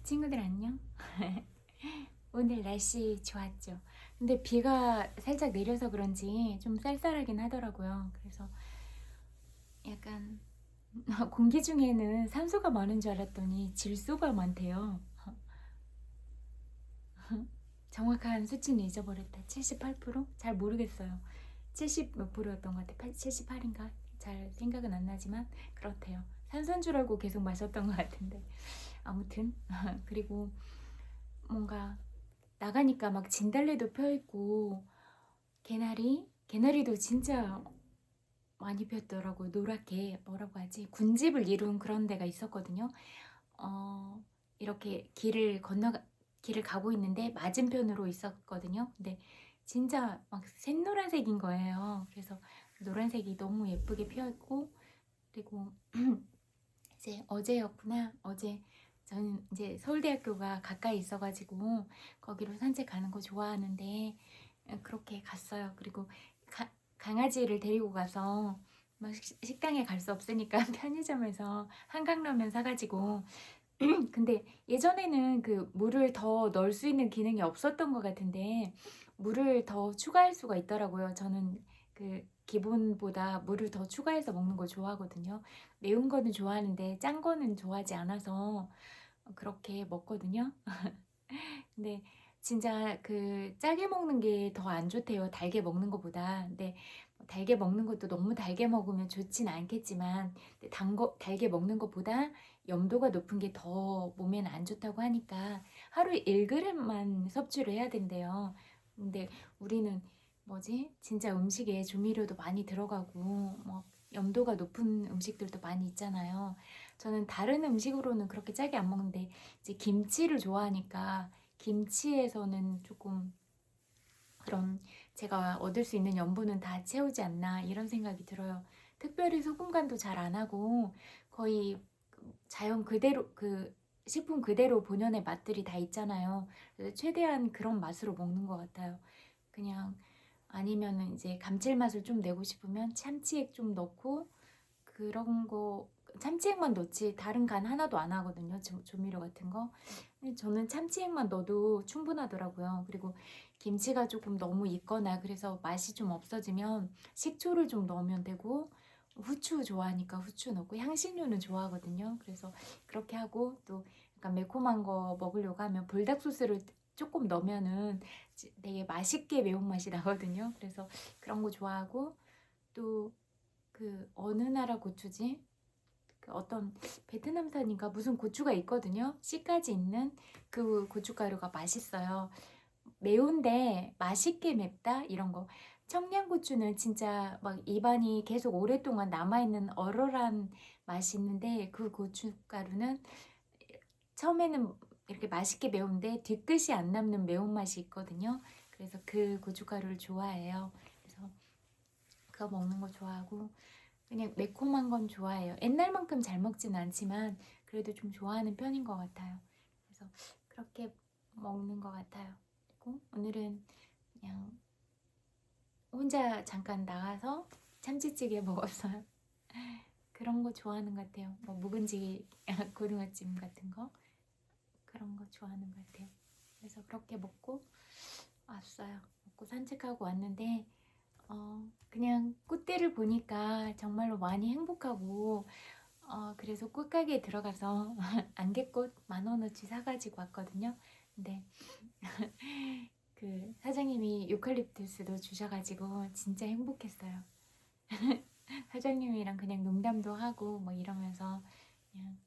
친구들 안녕? 오늘 날씨 좋았죠? 근데 비가 살짝 내려서 그런지 좀 쌀쌀하긴 하더라고요. 그래서 약간 공기 중에는 산소가 많은 줄 알았더니 질소가 많대요. 정확한 수치는 잊어버렸다. 78%? 잘 모르겠어요. 70 몇 프로였던 것 같아. 78인가? 잘 생각은 안 나지만 그렇대요. 산소인 줄 알고 계속 마셨던 것 같은데. 아무튼 그리고 뭔가 나가니까 막 진달래도 펴있고 개나리도 진짜 많이 폈더라고요. 노랗게 뭐라고 하지? 군집을 이룬 그런 데가 있었거든요. 어, 이렇게 길을 가고 있는데 맞은편으로 있었거든요. 근데 진짜 막 샛노란색인 거예요. 그래서 노란색이 너무 예쁘게 피어있고, 그리고 이제 어제였구나. 어제 저는 이제 서울대학교가 가까이 있어가지고 거기로 산책 가는 거 좋아하는데 그렇게 갔어요. 그리고 강아지를 데리고 가서 막 식당에 갈 수 없으니까 편의점에서 한강라면 사가지고 근데 예전에는 그 물을 더 넣을 수 있는 기능이 없었던 것 같은데 물을 더 추가할 수가 있더라고요. 저는 그 기본보다 물을 더 추가해서 먹는 걸 좋아하거든요. 매운 거는 좋아하는데 짠 거는 좋아하지 않아서 그렇게 먹거든요. 근데 진짜 그 짜게 먹는 게 더 안 좋대요. 달게 먹는 것보다. 근데 달게 먹는 것도 너무 달게 먹으면 좋진 않겠지만 달게 먹는 것보다 염도가 높은 게 더 몸에는 안 좋다고 하니까 하루에 1g만 섭취를 해야 된대요. 근데 우리는 뭐지? 진짜 음식에 조미료도 많이 들어가고 뭐 염도가 높은 음식들도 많이 있잖아요. 저는 다른 음식으로는 그렇게 짜게 안 먹는데 이제 김치를 좋아하니까 김치에서는 조금 그런 제가 얻을 수 있는 염분은 다 채우지 않나 이런 생각이 들어요. 특별히 소금 간도 잘 안 하고 거의 자연 그대로 그 식품 그대로 본연의 맛들이 다 있잖아요. 그래서 최대한 그런 맛으로 먹는 것 같아요. 그냥 아니면은 이제 감칠맛을 좀 내고 싶으면 참치액 좀 넣고 그런 거 참치액만 넣지 다른 간 하나도 안 하거든요. 조미료 같은 거. 근데 저는 참치액만 넣어도 충분하더라고요. 그리고 김치가 조금 너무 익거나 그래서 맛이 좀 없어지면 식초를 좀 넣으면 되고 후추 좋아하니까 후추 넣고 향신료는 좋아하거든요. 그래서 그렇게 하고 또 약간 매콤한 거 먹으려고 하면 불닭 소스를 조금 넣으면은 되게 맛있게 매운맛이 나거든요. 그래서 그런 거 좋아하고 또 그 어느 나라 고추지? 그 어떤 베트남산인가 무슨 고추가 있거든요. 씨까지 있는 그 고춧가루가 맛있어요. 매운데 맛있게 맵다 이런 거. 청양고추는 진짜 막 입안이 계속 오랫동안 남아있는 얼얼한 맛이 있는데 그 고춧가루는 처음에는 이렇게 맛있게 매운데 뒤끝이 안 남는 매운맛이 있거든요. 그래서 그 고춧가루를 좋아해요. 그래서 그거 먹는 거 좋아하고 그냥 매콤한 건 좋아해요. 옛날만큼 잘 먹진 않지만 그래도 좀 좋아하는 편인 것 같아요. 그래서 그렇게 먹는 것 같아요. 그리고 오늘은 그냥 혼자 잠깐 나가서 참치찌개 먹었어요. 그런 거 좋아하는 것 같아요. 뭐 묵은지 고등어찜 같은 거 그런 거 좋아하는 것 같아요. 그래서 그렇게 먹고 왔어요. 먹고 산책하고 왔는데 그냥 꽃들을 보니까 정말로 많이 행복하고 그래서 꽃가게에 들어가서 안개꽃 10,000원어치 사가지고 왔거든요. 근데 그 사장님이 유칼립투스도 주셔가지고 진짜 행복했어요. 사장님이랑 그냥 농담도 하고 뭐 이러면서 그냥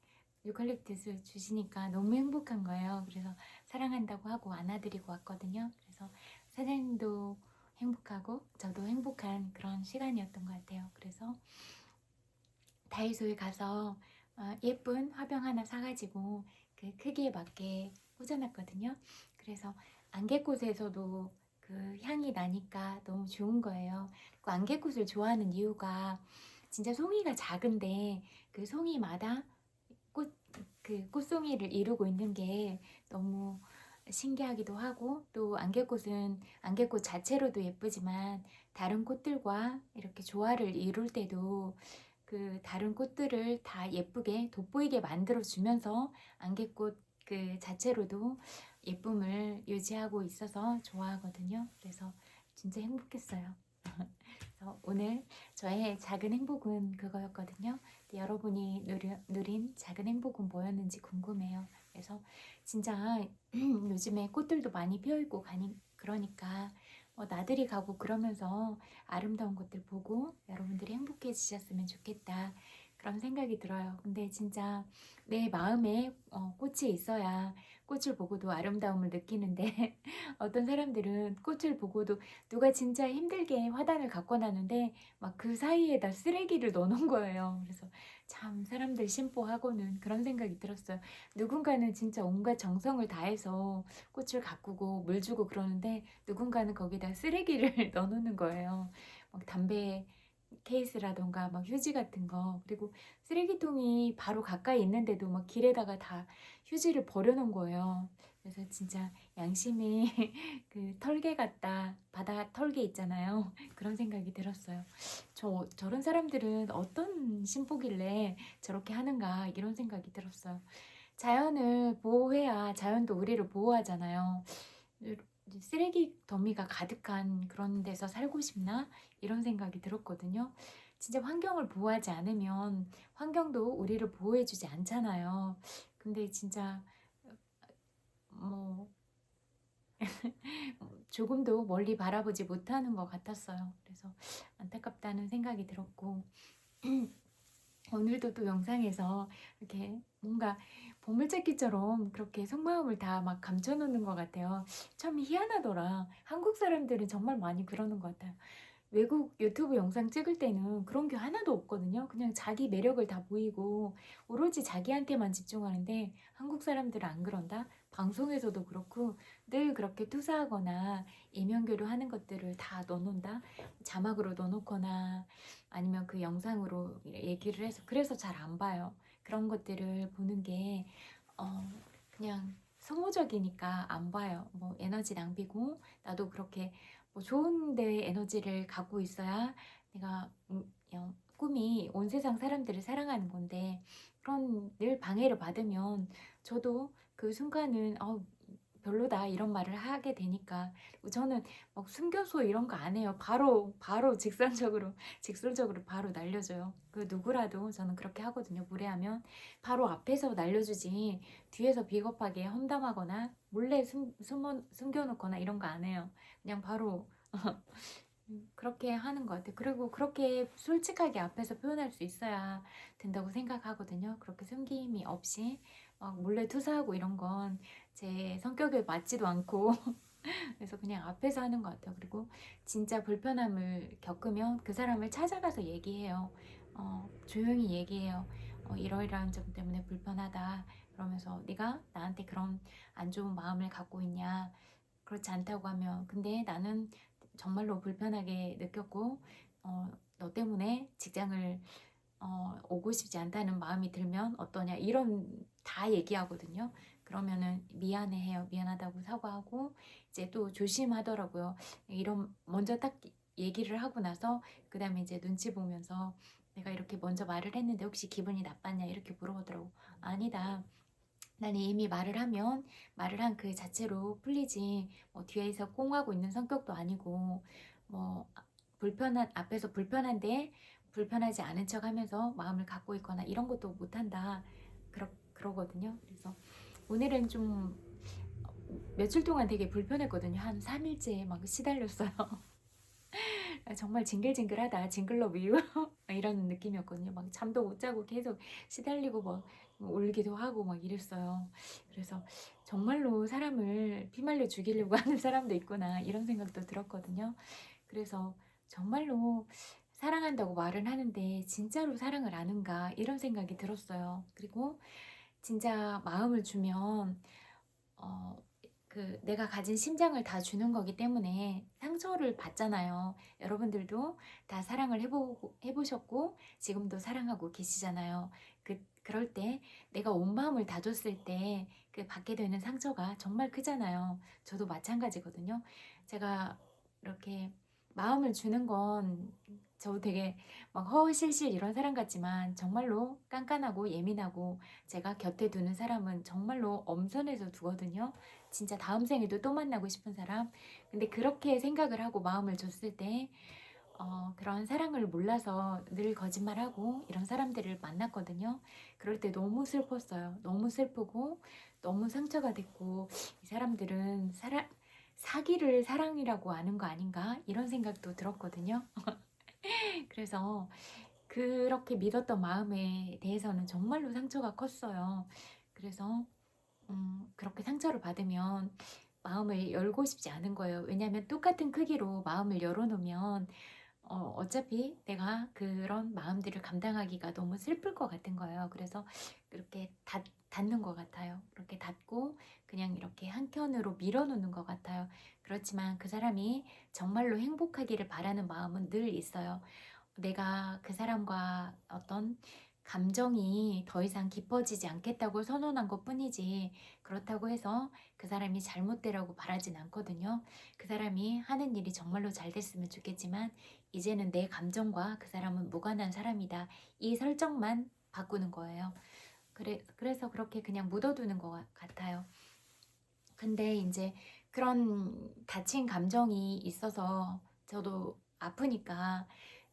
유칼립투스 주시니까 너무 행복한 거예요. 그래서 사랑한다고 하고 안아드리고 왔거든요. 그래서 사장님도 행복하고 저도 행복한 그런 시간이었던 것 같아요. 그래서 다이소에 가서 예쁜 화병 하나 사가지고 그 크기에 맞게 꽂아놨거든요. 그래서 안개꽃에서도 그 향이 나니까 너무 좋은 거예요. 그 안개꽃을 좋아하는 이유가 진짜 송이가 작은데 그 송이마다 그 꽃송이를 이루고 있는 게 너무 신기하기도 하고 또 안개꽃은 안개꽃 자체로도 예쁘지만 다른 꽃들과 이렇게 조화를 이룰 때도 그 다른 꽃들을 다 예쁘게 돋보이게 만들어 주면서 안개꽃 그 자체로도 예쁨을 유지하고 있어서 좋아하거든요. 그래서 진짜 행복했어요. 그래서 오늘 저의 작은 행복은 그거였거든요. 근데 여러분이 누린 작은 행복은 뭐였는지 궁금해요. 그래서 진짜 요즘에 꽃들도 많이 피어있고 그러니까 나들이 가고 그러면서 아름다운 것들 보고 여러분들이 행복해지셨으면 좋겠다. 그런 생각이 들어요. 근데 진짜 내 마음에 꽃이 있어야 꽃을 보고도 아름다움을 느끼는데 어떤 사람들은 꽃을 보고도 누가 진짜 힘들게 화단을 갖고 놨는데 막 그 사이에다 쓰레기를 넣어놓은 거예요. 그래서 참 사람들 심보하고는 그런 생각이 들었어요. 누군가는 진짜 온갖 정성을 다해서 꽃을 가꾸고 물 주고 그러는데 누군가는 거기다 쓰레기를 넣어놓는 거예요. 막 담배 케이스라던가 막 휴지 같은 거, 그리고 쓰레기통이 바로 가까이 있는데도 막 길에다가 다 휴지를 버려놓은 거예요. 그래서 진짜 양심이 그 털개 같다. 바다 털개 있잖아요. 그런 생각이 들었어요. 저런 사람들은 어떤 심보길래 저렇게 하는가 이런 생각이 들었어요. 자연을 보호해야 자연도 우리를 보호하잖아요. 쓰레기 더미가 가득한 그런 데서 살고 싶나? 이런 생각이 들었거든요. 진짜 환경을 보호하지 않으면 환경도 우리를 보호해주지 않잖아요. 근데 진짜 뭐 조금도 멀리 바라보지 못하는 것 같았어요. 그래서 안타깝다는 생각이 들었고 오늘도 또 영상에서 이렇게 뭔가 보물찾기처럼 그렇게 속마음을 다 막 감춰놓는 것 같아요. 참 희한하더라. 한국 사람들은 정말 많이 그러는 것 같아요. 외국 유튜브 영상 찍을 때는 그런 게 하나도 없거든요. 그냥 자기 매력을 다 보이고 오로지 자기한테만 집중하는데 한국 사람들은 안 그런다? 방송에서도 그렇고 늘 그렇게 투사하거나 이면교류 하는 것들을 다 넣어놓는다? 자막으로 넣어놓거나 아니면 그 영상으로 얘기를 해서 그래서 잘 안 봐요. 그런 것들을 보는 게 그냥 소모적이니까 안 봐요. 뭐 에너지 낭비고 나도 그렇게 뭐 좋은 데 에너지를 갖고 있어야 내가 꿈이 온 세상 사람들을 사랑하는 건데 그런 늘 방해를 받으면 저도 그 순간은 별로다 이런 말을 하게 되니까 저는 막 숨겨서 이런 거 안 해요. 바로 직설적으로 바로 날려줘요. 그 누구라도 저는 그렇게 하거든요. 무례하면 바로 앞에서 날려주지 뒤에서 비겁하게 험담하거나 몰래 숨겨놓거나 이런 거 안 해요. 그냥 바로 그렇게 하는 것 같아요. 그리고 그렇게 솔직하게 앞에서 표현할 수 있어야 된다고 생각하거든요. 그렇게 숨김이 없이 막 몰래 투사하고 이런 건 제 성격에 맞지도 않고 그래서 그냥 앞에서 하는 것 같아요. 그리고 진짜 불편함을 겪으면 그 사람을 찾아가서 얘기해요. 조용히 얘기해요. 이러이러한 점 때문에 불편하다. 그러면서 네가 나한테 그런 안 좋은 마음을 갖고 있냐. 그렇지 않다고 하면 근데 나는 정말로 불편하게 느꼈고 너 때문에 직장을 오고 싶지 않다는 마음이 들면 어떠냐 이런 다 얘기하거든요. 그러면은 미안해해요. 미안하다고 사과하고 이제 또 조심하더라고요. 이런 먼저 딱 얘기를 하고 나서 그 다음에 이제 눈치 보면서 내가 이렇게 먼저 말을 했는데 혹시 기분이 나빴냐 이렇게 물어보더라고. 아니다. 나는 이미 말을 하면 말을 한 그 자체로 풀리지 뭐 뒤에서 꽁하고 있는 성격도 아니고 뭐 앞에서 불편한데 불편하지 않은 척 하면서 마음을 갖고 있거나 이런 것도 못한다 그러거든요. 그래서 오늘은 좀 며칠 동안 되게 불편했거든요. 한 3일째 막 시달렸어요. 정말 징글징글하다. 징글러브 유 이런 느낌이었거든요. 막 잠도 못 자고 계속 시달리고 막 울기도 하고 막 이랬어요. 그래서 정말로 사람을 피말려 죽이려고 하는 사람도 있구나 이런 생각도 들었거든요. 그래서 정말로 사랑한다고 말은 하는데 진짜로 사랑을 아는가 이런 생각이 들었어요. 그리고 진짜 마음을 주면 어, 내가 가진 심장을 다 주는 거기 때문에 상처를 받잖아요. 여러분들도 다 사랑을 해보셨고 지금도 사랑하고 계시잖아요. 그럴 때 내가 온 마음을 다 줬을 때 그 받게 되는 상처가 정말 크잖아요. 저도 마찬가지거든요. 제가 이렇게 마음을 주는 건 저 되게 막 허허실실 이런 사람 같지만 정말로 깐깐하고 예민하고 제가 곁에 두는 사람은 정말로 엄선해서 두거든요. 진짜 다음 생에도 또 만나고 싶은 사람. 근데 그렇게 생각을 하고 마음을 줬을 때 그런 사랑을 몰라서 늘 거짓말하고 이런 사람들을 만났거든요. 그럴 때 너무 슬펐어요. 너무 슬프고 너무 상처가 됐고 이 사람들은 사기를 사랑이라고 아는 거 아닌가 이런 생각도 들었거든요. 그래서 그렇게 믿었던 마음에 대해서는 정말로 상처가 컸어요. 그래서 그렇게 상처를 받으면 마음을 열고 싶지 않은 거예요. 왜냐하면 똑같은 크기로 마음을 열어놓으면 어차피 내가 그런 마음들을 감당하기가 너무 슬플 것 같은 거예요. 그래서 그렇게 닫는 것 같아요. 그렇게 닫고 그냥 이렇게 한켠으로 밀어놓는 것 같아요. 그렇지만 그 사람이 정말로 행복하기를 바라는 마음은 늘 있어요. 내가 그 사람과 어떤 감정이 더 이상 깊어지지 않겠다고 선언한 것 뿐이지 그렇다고 해서 그 사람이 잘못되라고 바라진 않거든요. 그 사람이 하는 일이 정말로 잘 됐으면 좋겠지만 이제는 내 감정과 그 사람은 무관한 사람이다. 이 설정만 바꾸는 거예요. 그래서 그렇게 그냥 묻어두는 것 같아요. 근데 이제 그런 다친 감정이 있어서 저도 아프니까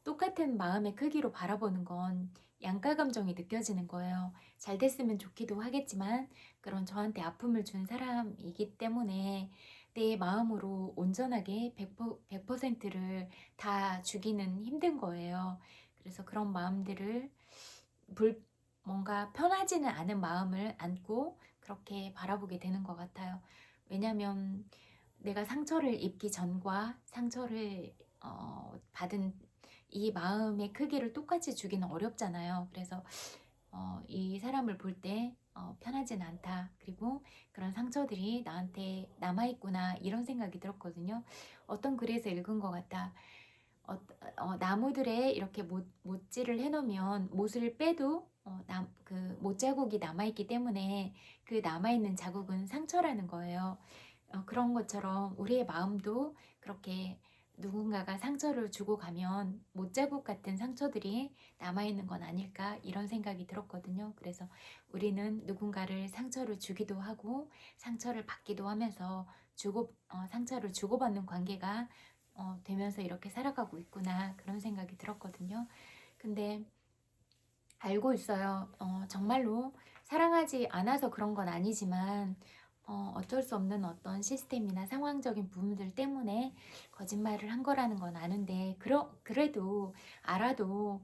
똑같은 마음의 크기로 바라보는 건 양가 감정이 느껴지는 거예요. 잘 됐으면 좋기도 하겠지만 그런 저한테 아픔을 준 사람이기 때문에 내 마음으로 온전하게 100%를 다 주기는 힘든 거예요. 그래서 그런 마음들을 불, 뭔가 편하지는 않은 마음을 안고 그렇게 바라보게 되는 것 같아요. 왜냐면 내가 상처를 입기 전과 상처를 받은 이 마음의 크기를 똑같이 주기는 어렵잖아요. 그래서 이 사람을 볼 때 편하진 않다. 그리고 그런 상처들이 나한테 남아있구나 이런 생각이 들었거든요. 어떤 글에서 읽은 것 같아. 나무들에 이렇게 못질을 해놓으면 못을 빼도 그 못자국이 남아있기 때문에 그 남아있는 자국은 상처라는 거예요. 그런 것처럼 우리의 마음도 그렇게 누군가가 상처를 주고 가면 못자국 같은 상처들이 남아있는 건 아닐까 이런 생각이 들었거든요. 그래서 우리는 누군가를 상처를 주기도 하고 상처를 받기도 하면서 상처를 주고받는 관계가 되면서 이렇게 살아가고 있구나 그런 생각이 들었거든요. 근데 알고 있어요. 정말로 사랑하지 않아서 그런 건 아니지만 어쩔 수 없는 어떤 시스템이나 상황적인 부분들 때문에 거짓말을 한 거라는 건 아는데 그래도 알아도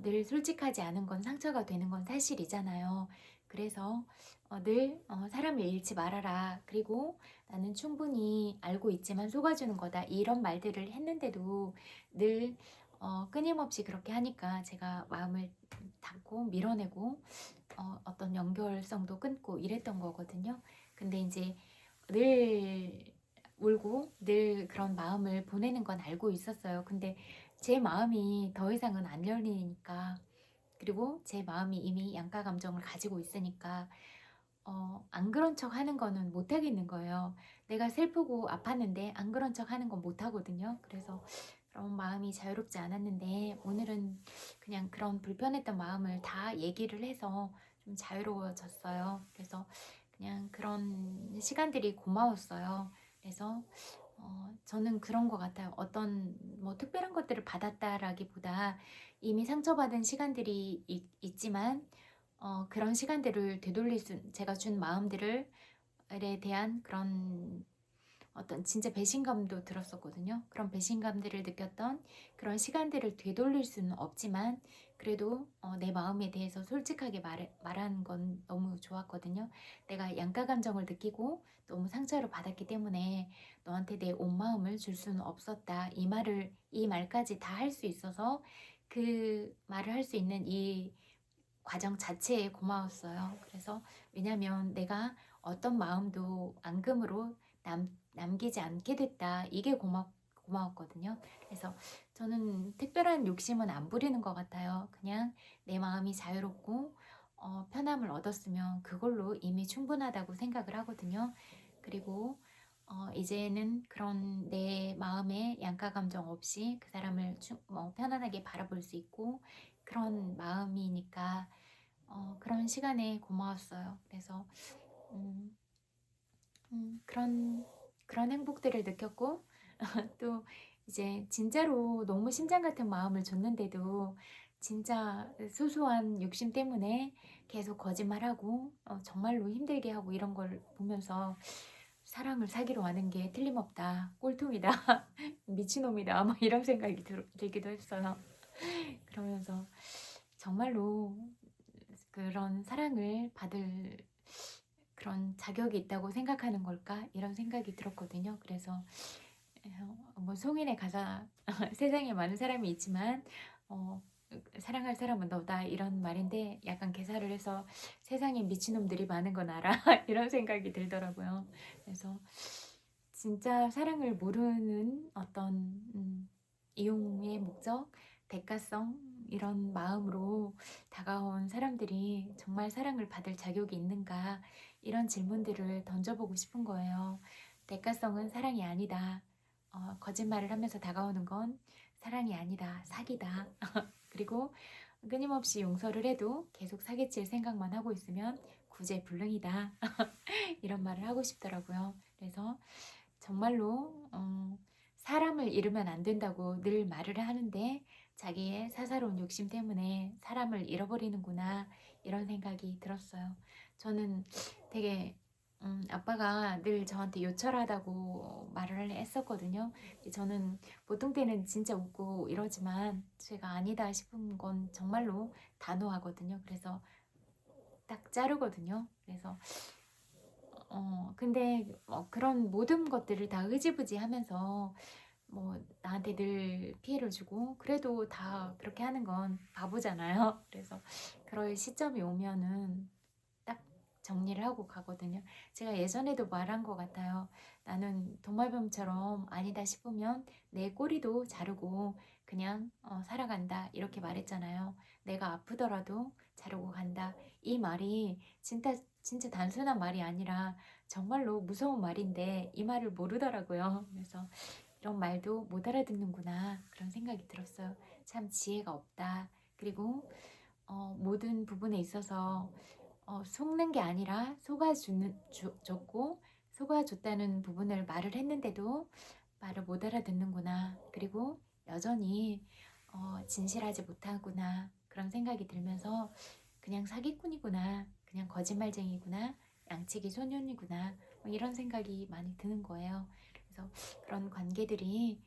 늘 솔직하지 않은 건 상처가 되는 건 사실이잖아요. 그래서 늘 사람을 잃지 말아라. 그리고 나는 충분히 알고 있지만 속아주는 거다. 이런 말들을 했는데도 늘 끊임없이 그렇게 하니까 제가 마음을 닫고 밀어내고 어떤 연결성도 끊고 이랬던 거거든요. 근데 이제 늘 울고 늘 그런 마음을 보내는 건 알고 있었어요. 근데 제 마음이 더 이상은 안 열리니까 그리고 제 마음이 이미 양가 감정을 가지고 있으니까 안 그런 척 하는 거는 못 하겠는 거예요. 내가 슬프고 아팠는데 안 그런 척 하는 건 못 하거든요. 그래서 그런 마음이 자유롭지 않았는데 오늘은 그냥 그런 불편했던 마음을 다 얘기를 해서 좀 자유로워졌어요. 그래서 그냥 그런 시간들이 고마웠어요. 그래서 저는 그런 것 같아요. 어떤 뭐 특별한 것들을 받았다라기보다 이미 상처받은 시간들이 있지만 그런 시간들을 제가 준 마음들을 에 대한 그런 어떤 진짜 배신감도 들었었거든요. 그런 배신감들을 느꼈던 그런 시간들을 되돌릴 수는 없지만 그래도 내 마음에 대해서 솔직하게 말하는 건 너무 좋았거든요. 내가 양가 감정을 느끼고 너무 상처를 받았기 때문에 너한테 내 온 마음을 줄 수는 없었다. 이 말까지 다 할 수 있어서 그 말을 할 수 있는 이 과정 자체에 고마웠어요. 그래서 왜냐면 내가 어떤 마음도 앙금으로 남기지 않게 됐다. 이게 고마웠거든요. 그래서 저는 특별한 욕심은 안 부리는 것 같아요. 그냥 내 마음이 자유롭고 편함을 얻었으면 그걸로 이미 충분하다고 생각을 하거든요. 그리고 이제는 그런 내 마음에 양가 감정 없이 그 사람을 편안하게 바라볼 수 있고 그런 마음이니까 그런 시간에 고마웠어요. 그래서 음, 그런 행복들을 느꼈고 또 이제 진짜로 너무 심장 같은 마음을 줬는데도 진짜 소소한 욕심 때문에 계속 거짓말하고 정말로 힘들게 하고 이런 걸 보면서 '사랑을 사기로 하는 게 틀림없다. 꼴통이다. 미친놈이다.' 막 이런 생각이 들기도 했어요. 그러면서 정말로 그런 사랑을 받을 그런 자격이 있다고 생각하는 걸까? 이런 생각이 들었거든요. 그래서 뭐 송인의 가사 세상에 많은 사람이 있지만 어 사랑할 사람은 너다 이런 말인데 약간 개사를 해서 세상에 미친놈들이 많은 건 알아 이런 생각이 들더라고요. 그래서 진짜 사랑을 모르는 어떤 이용의 목적, 대가성 이런 마음으로 다가온 사람들이 정말 사랑을 받을 자격이 있는가 이런 질문들을 던져보고 싶은 거예요. 대가성은 사랑이 아니다. 거짓말을 하면서 다가오는 건 사랑이 아니다. 사기다. 그리고 끊임없이 용서를 해도 계속 사기칠 생각만 하고 있으면 구제불능이다. 이런 말을 하고 싶더라고요. 그래서 정말로 사람을 잃으면 안 된다고 늘 말을 하는데 자기의 사사로운 욕심 때문에 사람을 잃어버리는구나 이런 생각이 들었어요. 저는 되게 아빠가 늘 저한테 요철하다고 말을 했었거든요. 저는 보통 때는 진짜 웃고 이러지만 제가 아니다 싶은 건 정말로 단호하거든요. 그래서 딱 자르거든요. 그래서 근데 그런 모든 것들을 다 흐지부지 하면서 뭐 나한테 늘 피해를 주고 그래도 다 그렇게 하는 건 바보잖아요. 그래서 그럴 시점이 오면은 딱 정리를 하고 가거든요. 제가 예전에도 말한 것 같아요. 나는 도마뱀처럼 아니다 싶으면 내 꼬리도 자르고 그냥 살아간다 이렇게 말했잖아요. 내가 아프더라도 자르고 간다. 이 말이 진짜 단순한 말이 아니라 정말로 무서운 말인데 이 말을 모르더라고요. 그래서 이런 말도 못 알아듣는구나 그런 생각이 들었어요. 참 지혜가 없다. 그리고 모든 부분에 있어서 속는 게 아니라 줬고 속아줬다는 부분을 말을 했는데도 말을 못 알아듣는구나. 그리고 여전히 진실하지 못하구나. 그런 생각이 들면서 그냥 사기꾼이구나. 그냥 거짓말쟁이구나. 양치기 소년이구나. 뭐 이런 생각이 많이 드는 거예요. 그래서 그런 관계들이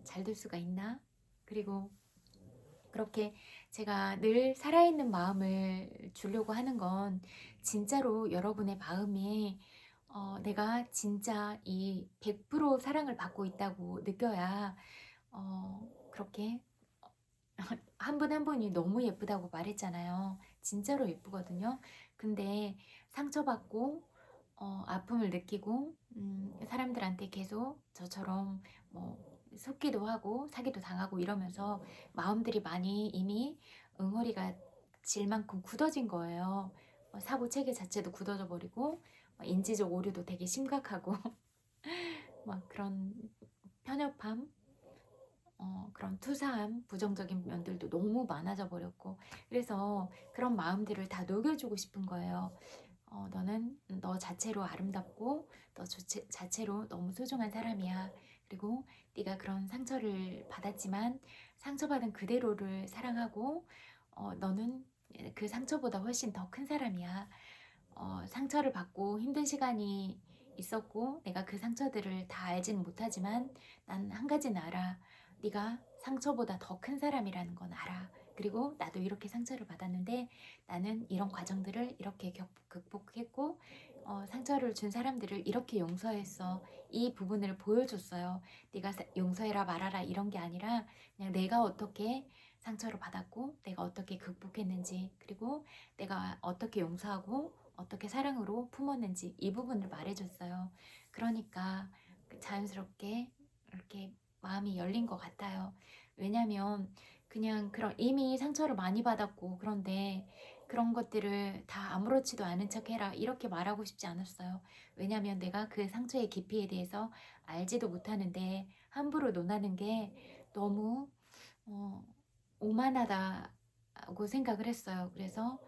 잘 될 수가 있나? 그리고 그렇게 제가 늘 살아있는 마음을 주려고 하는 건 진짜로 여러분의 마음에 내가 진짜 이 100% 사랑을 받고 있다고 느껴야 그렇게 한 분 한 분이 너무 예쁘다고 말했잖아요. 진짜로 예쁘거든요. 근데 상처받고 아픔을 느끼고 사람들한테 계속 저처럼 뭐 속기도 하고 사기도 당하고 이러면서 마음들이 많이 이미 응어리가 질 만큼 굳어진 거예요. 사고 체계 자체도 굳어져 버리고 인지적 오류도 되게 심각하고 막 그런 편협함 그런 투사함, 부정적인 면들도 너무 많아져 버렸고 그래서 그런 마음들을 다 녹여주고 싶은 거예요. 너는 너 자체로 아름답고 너 자체로 너무 소중한 사람이야. 그리고 네가 그런 상처를 받았지만 상처받은 그대로를 사랑하고 너는 그 상처보다 훨씬 더 큰 사람이야. 상처를 받고 힘든 시간이 있었고 내가 그 상처들을 다 알지는 못하지만 난 한 가지는 알아. 네가 상처보다 더 큰 사람이라는 건 알아. 그리고 나도 이렇게 상처를 받았는데 나는 이런 과정들을 이렇게 극복했고 상처를 준 사람들을 이렇게 용서했어. 이 부분을 보여줬어요. 네가 용서해라 말아라 이런 게 아니라 그냥 내가 어떻게 상처를 받았고 내가 어떻게 극복했는지 그리고 내가 어떻게 용서하고 어떻게 사랑으로 품었는지 이 부분을 말해줬어요. 그러니까 자연스럽게 이렇게 마음이 열린 것 같아요. 왜냐면 그냥 그런 이미 상처를 많이 받았고 그런데 그런 것들을 다 아무렇지도 않은 척 해라 이렇게 말하고 싶지 않았어요. 왜냐면 내가 그 상처의 깊이에 대해서 알지도 못하는데 함부로 논하는 게 너무 어, 오만하다고 생각을 했어요. 그래서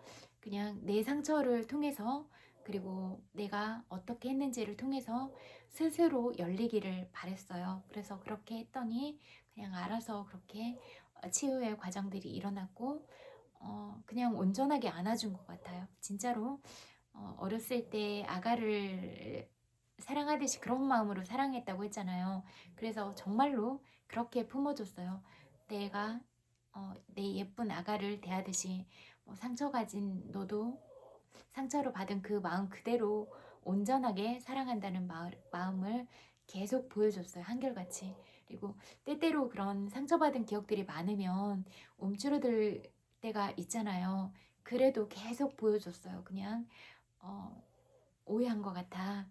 그냥 내 상처를 통해서 그리고 내가 어떻게 했는지를 통해서 스스로 열리기를 바랬어요. 그래서 그렇게 했더니 그냥 알아서 그렇게 치유의 과정들이 일어났고 그냥 온전하게 안아준 것 같아요. 진짜로 어렸을 때 아가를 사랑하듯이 그런 마음으로 사랑했다고 했잖아요. 그래서 정말로 그렇게 품어줬어요. 내가 내 예쁜 아가를 대하듯이 상처 가진 너도 상처로 받은 그 마음 그대로 온전하게 사랑한다는 마음을 계속 보여줬어요. 한결같이. 그리고 때때로 그런 상처받은 기억들이 많으면 움츠러들 때가 있잖아요. 그래도 계속 보여줬어요. 그냥 어, 오해한 것 같아.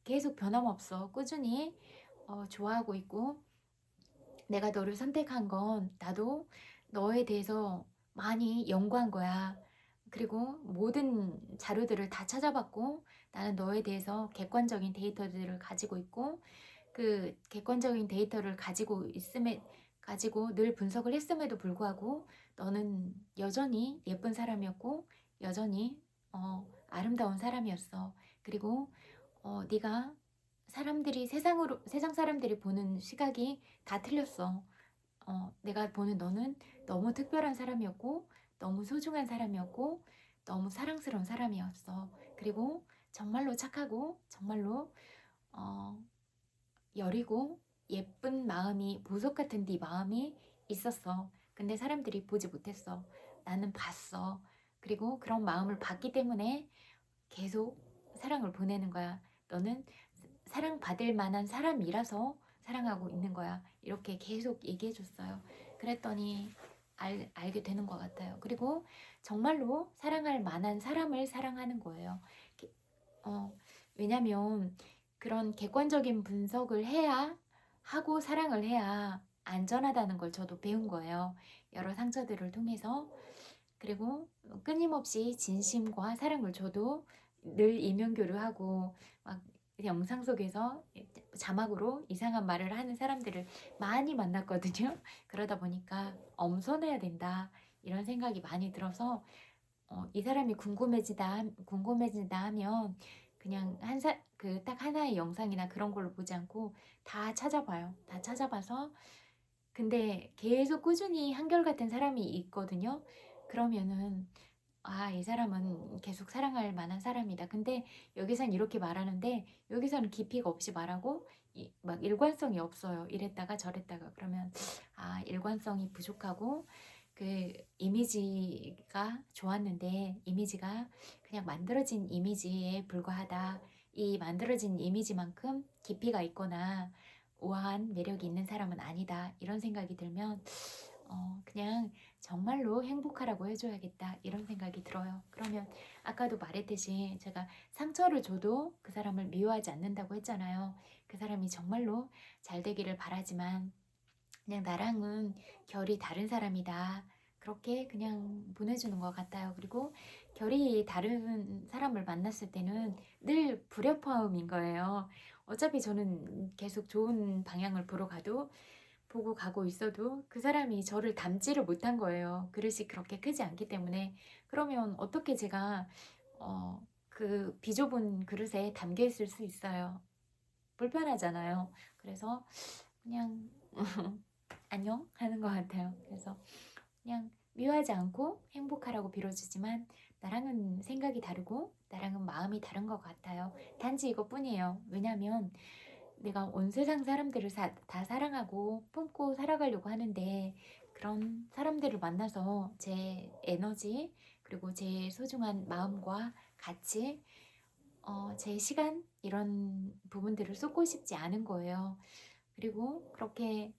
계속 변함없어. 꾸준히 좋아하고 있고 내가 너를 선택한 건 나도 너에 대해서 많이 연구한 거야. 그리고 모든 자료들을 다 찾아봤고 나는 너에 대해서 객관적인 데이터들을 가지고 있고 그 객관적인 데이터를 가지고 늘 분석을 했음에도 불구하고 너는 여전히 예쁜 사람이었고 여전히 아름다운 사람이었어. 그리고 네가 세상 사람들이 보는 시각이 다 틀렸어. 내가 보는 너는 너무 특별한 사람이었고 너무 소중한 사람이었고 너무 사랑스러운 사람이었어. 그리고 정말로 착하고 정말로 어, 여리고 예쁜 마음이 보석 같은 네 마음이 있었어. 근데 사람들이 보지 못했어. 나는 봤어. 그리고 그런 마음을 봤기 때문에 계속 사랑을 보내는 거야. 너는 사랑받을 만한 사람이라서 사랑하고 있는 거야. 이렇게 계속 얘기해 줬어요. 그랬더니 알게 되는 것 같아요. 그리고 정말로 사랑할 만한 사람을 사랑하는 거예요. 어, 왜냐면 그런 객관적인 분석을 해야 하고 사랑을 해야 안전하다는 걸 저도 배운 거예요. 여러 상처들을 통해서. 그리고 끊임없이 진심과 사랑을 줘도 늘 이면교류하고 막 영상 속에서 자막으로 이상한 말을 하는 사람들을 많이 만났거든요. 그러다 보니까 엄선해야 된다 이런 생각이 많이 들어서 이 사람이 궁금해진다 하면 그냥 그 딱 하나의 영상이나 그런 걸로 보지 않고 다 찾아봐요. 다 찾아봐서 근데 계속 꾸준히 한결같은 사람이 있거든요. 그러면은 이 사람은 계속 사랑할 만한 사람이다. 근데 여기선 이렇게 말하는데 여기서는 깊이가 없이 말하고 막 일관성이 없어요. 이랬다가 저랬다가 그러면 일관성이 부족하고 그 이미지가 좋았는데 이미지가 그냥 만들어진 이미지에 불과하다. 이 만들어진 이미지만큼 깊이가 있거나 우아한 매력이 있는 사람은 아니다. 이런 생각이 들면 그냥 정말로 행복하라고 해줘야겠다. 이런 생각이 들어요. 그러면 아까도 말했듯이 제가 상처를 줘도 그 사람을 미워하지 않는다고 했잖아요. 그 사람이 정말로 잘 되기를 바라지만 그냥 나랑은 결이 다른 사람이다. 그렇게 그냥 보내주는 것 같아요. 그리고 결이 다른 사람을 만났을 때는 늘 불협화음인 거예요. 어차피 저는 계속 좋은 방향을 보고 가고 있어도 그 사람이 저를 닮지를 못한 거예요. 그릇이 그렇게 크지 않기 때문에. 그러면 어떻게 제가 그 비좁은 그릇에 담겨 있을 수 있어요. 불편하잖아요. 그래서 그냥 안녕 하는 것 같아요. 그래서 그냥 미워하지 않고 행복하라고 빌어주지만 나랑은 생각이 다르고 나랑은 마음이 다른 것 같아요. 단지 이것뿐이에요. 왜냐면 내가 온 세상 사람들을 다 사랑하고 품고 살아가려고 하는데 그런 사람들을 만나서 제 에너지 그리고 제 소중한 마음과 같이 제 시간 이런 부분들을 쏟고 싶지 않은 거예요. 그리고 그렇게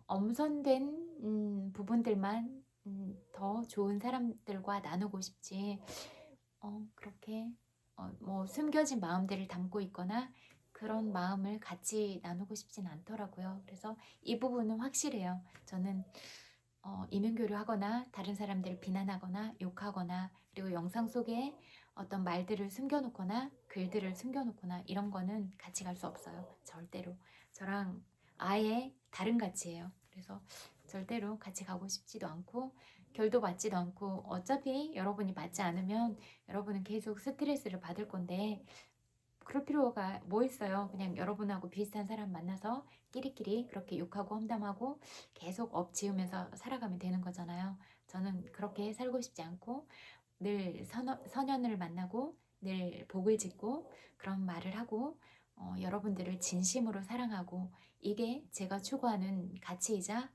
엄선된 부분들만 더 좋은 사람들과 나누고 싶지 그렇게 뭐 숨겨진 마음들을 담고 있거나 그런 마음을 같이 나누고 싶진 않더라고요. 그래서 이 부분은 확실해요. 저는 이면교류하거나 다른 사람들을 비난하거나 욕하거나 그리고 영상 속에 어떤 말들을 숨겨놓거나 글들을 숨겨놓거나 이런 거는 같이 갈 수 없어요. 절대로. 저랑 아예 다른 가치예요. 그래서 절대로 같이 가고 싶지도 않고 결도 맞지도 않고 어차피 여러분이 맞지 않으면 여러분은 계속 스트레스를 받을 건데 그럴 필요가 뭐 있어요. 그냥 여러분하고 비슷한 사람 만나서 끼리끼리 그렇게 욕하고 험담하고 계속 엎지으면서 살아가면 되는 거잖아요. 저는 그렇게 살고 싶지 않고 늘 선연을 만나고 늘 복을 짓고 그런 말을 하고 여러분들을 진심으로 사랑하고 이게 제가 추구하는 가치이자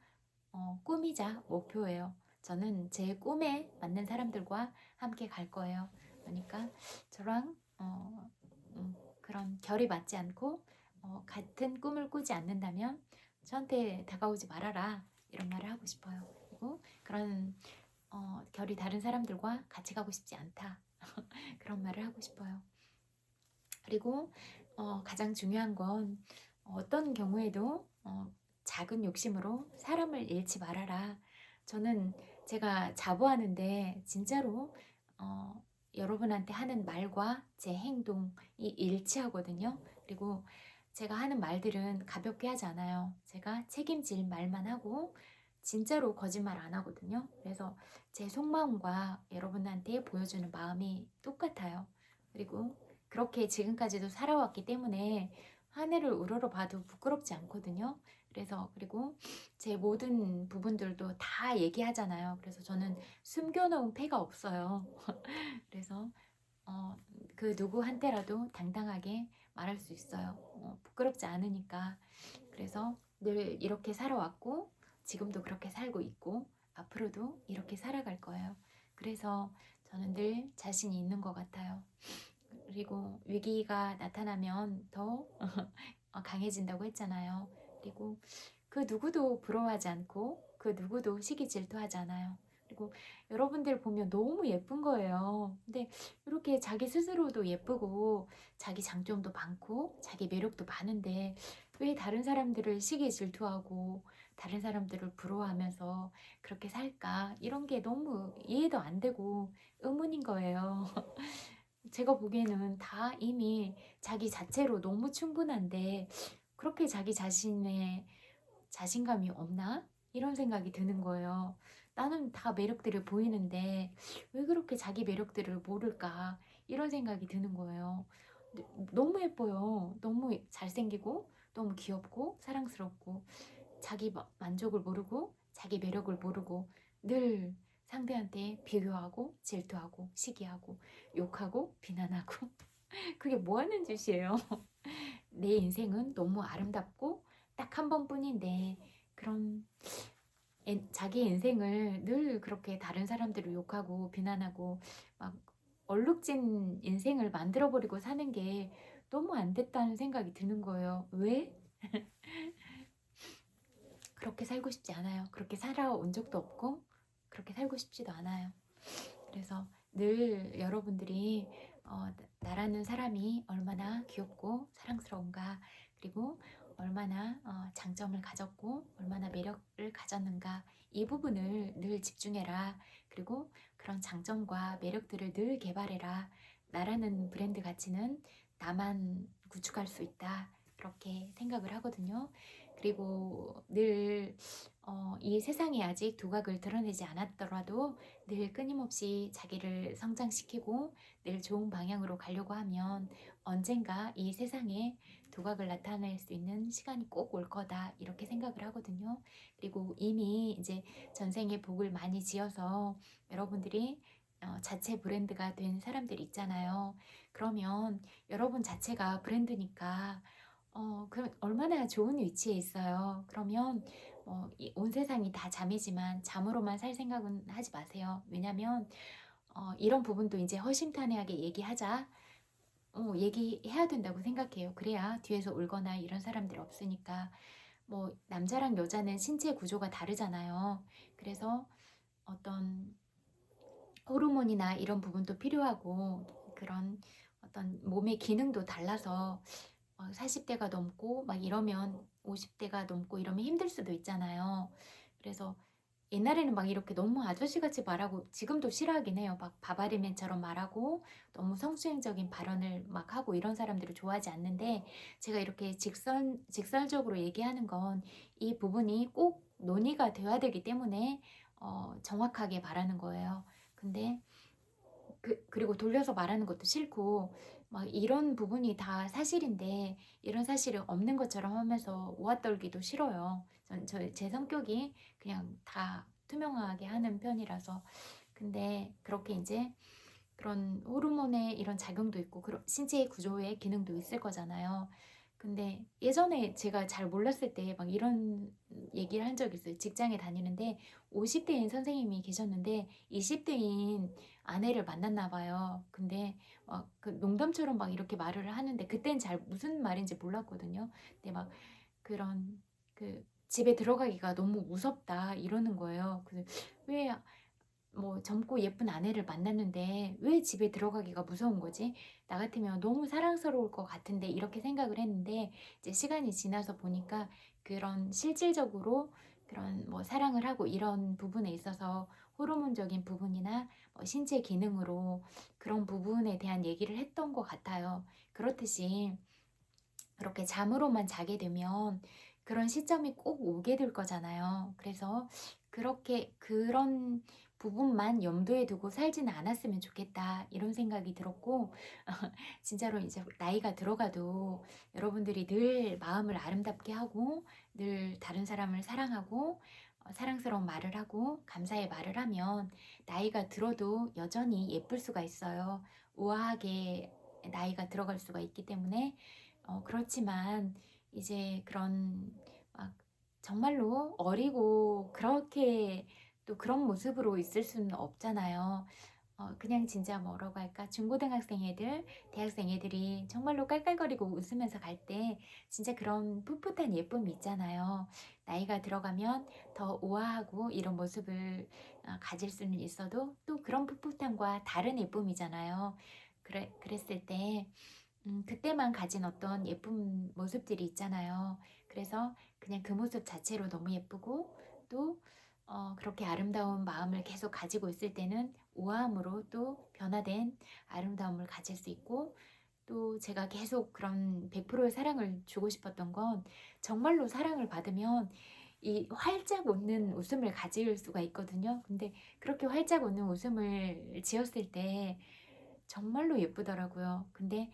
꿈이자 목표예요. 저는 제 꿈에 맞는 사람들과 함께 갈 거예요. 그러니까 저랑 그런 결이 맞지 않고 같은 꿈을 꾸지 않는다면 저한테 다가오지 말아라 이런 말을 하고 싶어요. 그리고 그런 결이 다른 사람들과 같이 가고 싶지 않다 그런 말을 하고 싶어요. 그리고 가장 중요한 건 어떤 경우에도 작은 욕심으로 사람을 잃지 말아라. 저는 제가 자부하는데 진짜로 여러분한테 하는 말과 제 행동이 일치하거든요. 그리고 제가 하는 말들은 가볍게 하지 않아요. 제가 책임질 말만 하고 진짜로 거짓말 안 하거든요. 그래서 제 속마음과 여러분한테 보여주는 마음이 똑같아요. 그리고 그렇게 지금까지도 살아왔기 때문에 하늘을 우러러봐도 부끄럽지 않거든요. 그래서 그리고 제 모든 부분들도 다 얘기하잖아요. 그래서 저는 숨겨놓은 패가 없어요. 그래서 그 누구한테라도 당당하게 말할 수 있어요. 부끄럽지 않으니까. 그래서 늘 이렇게 살아왔고 지금도 그렇게 살고 있고 앞으로도 이렇게 살아갈 거예요. 그래서 저는 늘 자신이 있는 것 같아요. 그리고 위기가 나타나면 더 강해진다고 했잖아요. 그리고 그 누구도 부러워하지 않고 그 누구도 시기 질투하지 않아요. 그리고 여러분들 보면 너무 예쁜 거예요. 근데 이렇게 자기 스스로도 예쁘고 자기 장점도 많고 자기 매력도 많은데 왜 다른 사람들을 시기 질투하고 다른 사람들을 부러워하면서 그렇게 살까? 이런 게 너무 이해도 안 되고 의문인 거예요. 제가 보기에는 다 이미 자기 자체로 너무 충분한데 그렇게 자기 자신의 자신감이 없나? 이런 생각이 드는 거예요. 나는 다 매력들을 보이는데 왜 그렇게 자기 매력들을 모를까? 이런 생각이 드는 거예요. 근데 너무 예뻐요. 너무 잘생기고 너무 귀엽고 사랑스럽고 자기 만족을 모르고 자기 매력을 모르고 늘 상대한테 비교하고 질투하고 시기하고 욕하고 비난하고 그게 뭐 하는 짓이에요. 내 인생은 너무 아름답고 딱 한 번뿐인데 그런 자기 인생을 늘 그렇게 다른 사람들을 욕하고 비난하고 막 얼룩진 인생을 만들어버리고 사는 게 너무 안 됐다는 생각이 드는 거예요. 왜? 그렇게 살고 싶지 않아요. 그렇게 살아온 적도 없고 그렇게 살고 싶지도 않아요. 그래서 늘 여러분들이 나라는 사람이 얼마나 귀엽고 사랑스러운가 그리고 얼마나 장점을 가졌고 얼마나 매력을 가졌는가 이 부분을 늘 집중해라. 그리고 그런 장점과 매력들을 늘 개발해라. 나라는 브랜드 가치는 나만 구축할 수 있다. 그렇게 생각을 하거든요. 그리고 늘 이 세상에 아직 두각을 드러내지 않았더라도 늘 끊임없이 자기를 성장시키고 늘 좋은 방향으로 가려고 하면 언젠가 이 세상에 두각을 나타낼 수 있는 시간이 꼭 올 거다 이렇게 생각을 하거든요. 그리고 이미 이제 전생에 복을 많이 지어서 여러분들이 자체 브랜드가 된 사람들 있잖아요. 그러면 여러분 자체가 브랜드니까 그럼 얼마나 좋은 위치에 있어요. 그러면 온 세상이 다 잠이지만 잠으로만 살 생각은 하지 마세요. 왜냐면 이런 부분도 이제 허심탄회하게 얘기하자. 얘기해야 된다고 생각해요. 그래야 뒤에서 울거나 이런 사람들 없으니까. 뭐 남자랑 여자는 신체 구조가 다르잖아요. 그래서 어떤 호르몬이나 이런 부분도 필요하고 그런 어떤 몸의 기능도 달라서 40대가 넘고 막 이러면 50대가 넘고 이러면 힘들 수도 있잖아요. 그래서 옛날에는 막 이렇게 너무 아저씨같이 말하고 지금도 싫어하긴 해요. 막 바바리맨처럼 말하고 너무 성추행적인 발언을 막 하고 이런 사람들을 좋아하지 않는데 제가 이렇게 직설적으로 얘기하는 건 이 부분이 꼭 논의가 돼야 되기 때문에 정확하게 말하는 거예요. 근데 그리고 돌려서 말하는 것도 싫고 막 이런 부분이 다 사실인데 이런 사실이 없는 것처럼 하면서 오아 떨기도 싫어요. 제 성격이 그냥 다 투명하게 하는 편이라서. 근데 그렇게 이제 그런 호르몬의 이런 작용도 있고 그런 신체의 구조의 기능도 있을 거잖아요. 근데 예전에 제가 잘 몰랐을 때 막 이런 얘기를 한 적이 있어요. 직장에 다니는데 50대인 선생님이 계셨는데 20대인 아내를 만났나 봐요. 근데 막 그 농담처럼 막 이렇게 말을 하는데 그땐 잘 무슨 말인지 몰랐거든요. 근데 막 그런 집에 들어가기가 너무 무섭다 이러는 거예요. 왜 뭐 젊고 예쁜 아내를 만났는데 왜 집에 들어가기가 무서운 거지? 나 같으면 너무 사랑스러울 것 같은데 이렇게 생각을 했는데 이제 시간이 지나서 보니까 그런 실질적으로 그런 뭐 사랑을 하고 이런 부분에 있어서 호르몬적인 부분이나 뭐 신체 기능으로 그런 부분에 대한 얘기를 했던 것 같아요. 그렇듯이 그렇게 잠으로만 자게 되면 그런 시점이 꼭 오게 될 거잖아요. 그래서 그렇게 그런 부분만 염두에 두고 살지는 않았으면 좋겠다 이런 생각이 들었고 진짜로 이제 나이가 들어가도 여러분들이 늘 마음을 아름답게 하고 늘 다른 사람을 사랑하고 사랑스러운 말을 하고 감사의 말을 하면 나이가 들어도 여전히 예쁠 수가 있어요. 우아하게 나이가 들어갈 수가 있기 때문에 그렇지만 이제 그런 막 정말로 어리고 그렇게 또 그런 모습으로 있을 수는 없잖아요. 그냥 진짜 뭐라고 할까? 중고등학생 애들, 대학생 애들이 정말로 깔깔거리고 웃으면서 갈 때 진짜 그런 풋풋한 예쁨이 있잖아요. 나이가 들어가면 더 우아하고 이런 모습을 가질 수는 있어도 또 그런 풋풋함과 다른 예쁨이잖아요. 그랬을 때 그때만 가진 어떤 예쁜 모습들이 있잖아요. 그래서 그냥 그 모습 자체로 너무 예쁘고 또 그렇게 아름다운 마음을 계속 가지고 있을 때는 우아함으로 또 변화된 아름다움을 가질 수 있고 또 제가 계속 그런 100%의 사랑을 주고 싶었던 건 정말로 사랑을 받으면 이 활짝 웃는 웃음을 가질 수가 있거든요. 근데 그렇게 활짝 웃는 웃음을 지었을 때 정말로 예쁘더라고요. 근데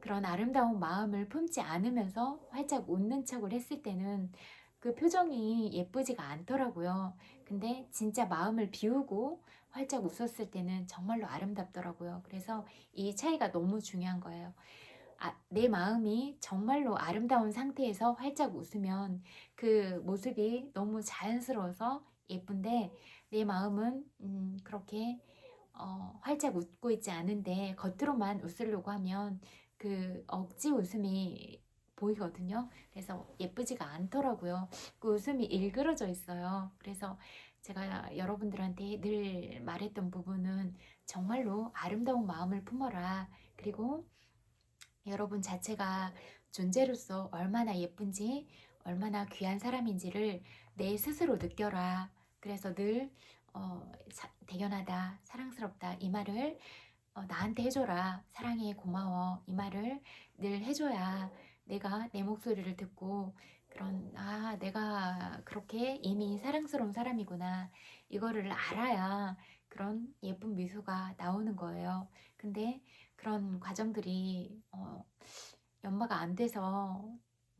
그런 아름다운 마음을 품지 않으면서 활짝 웃는 척을 했을 때는 그 표정이 예쁘지가 않더라고요. 근데 진짜 마음을 비우고 활짝 웃었을 때는 정말로 아름답더라고요. 그래서 이 차이가 너무 중요한 거예요. 내 마음이 정말로 아름다운 상태에서 활짝 웃으면 그 모습이 너무 자연스러워서 예쁜데 내 마음은 그렇게 활짝 웃고 있지 않은데 겉으로만 웃으려고 하면 그 억지 웃음이 보이거든요. 그래서 예쁘지가 않더라고요. 그 웃음이 일그러져 있어요. 그래서 제가 여러분들한테 늘 말했던 부분은 정말로 아름다운 마음을 품어라. 그리고 여러분 자체가 존재로서 얼마나 예쁜지, 얼마나 귀한 사람인지를 내 스스로 느껴라. 그래서 늘 대견하다, 사랑스럽다 이 말을 나한테 해줘라. 사랑해, 고마워 이 말을 늘 해줘야 내가 내 목소리를 듣고 내가 그렇게 이미 사랑스러운 사람이구나 이거를 알아야 그런 예쁜 미소가 나오는 거예요. 근데 그런 과정들이 연마가 안 돼서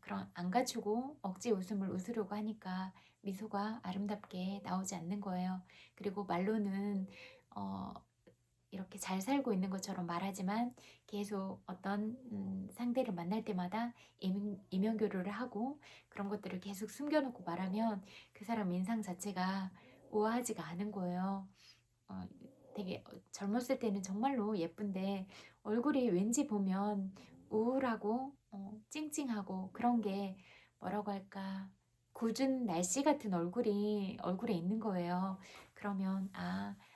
그런 안 갖추고 억지 웃음을 웃으려고 하니까 미소가 아름답게 나오지 않는 거예요. 그리고 말로는 어, 이렇게 잘 살고 있는 것처럼 말하지만 계속 어떤 상대를 만날 때마다 이면교류를 하고 그런 것들을 계속 숨겨놓고 말하면 그 사람 인상 자체가 우아하지가 않은 거예요. 어, 되게 젊었을 때는 정말로 예쁜데 얼굴이 왠지 보면 우울하고 찡찡하고 그런 게 뭐라고 할까 굳은 날씨 같은 얼굴이 얼굴에 있는 거예요. 그러면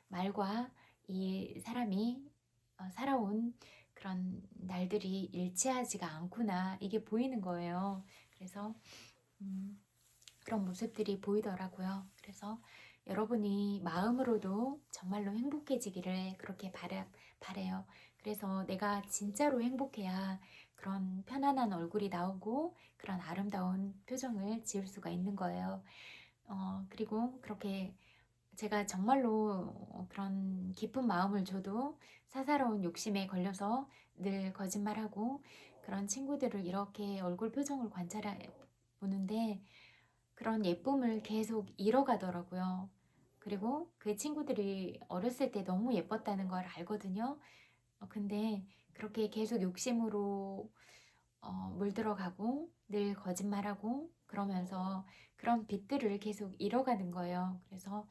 말과 이 사람이 살아온 그런 날들이 일치하지가 않구나 이게 보이는 거예요. 그래서 그런 모습들이 보이더라고요. 그래서 여러분이 마음으로도 정말로 행복해지기를 그렇게 바래요. 그래서 내가 진짜로 행복해야 그런 편안한 얼굴이 나오고 그런 아름다운 표정을 지을 수가 있는 거예요. 그리고 그렇게 제가 정말로 그런 깊은 마음을 줘도 사사로운 욕심에 걸려서 늘 거짓말하고 그런 친구들을 이렇게 얼굴 표정을 관찰해 보는데 그런 예쁨을 계속 잃어가더라고요. 그리고 그 친구들이 어렸을 때 너무 예뻤다는 걸 알거든요. 근데 그렇게 계속 욕심으로 물들어가고 늘 거짓말하고 그러면서 그런 빛들을 계속 잃어가는 거예요. 그래서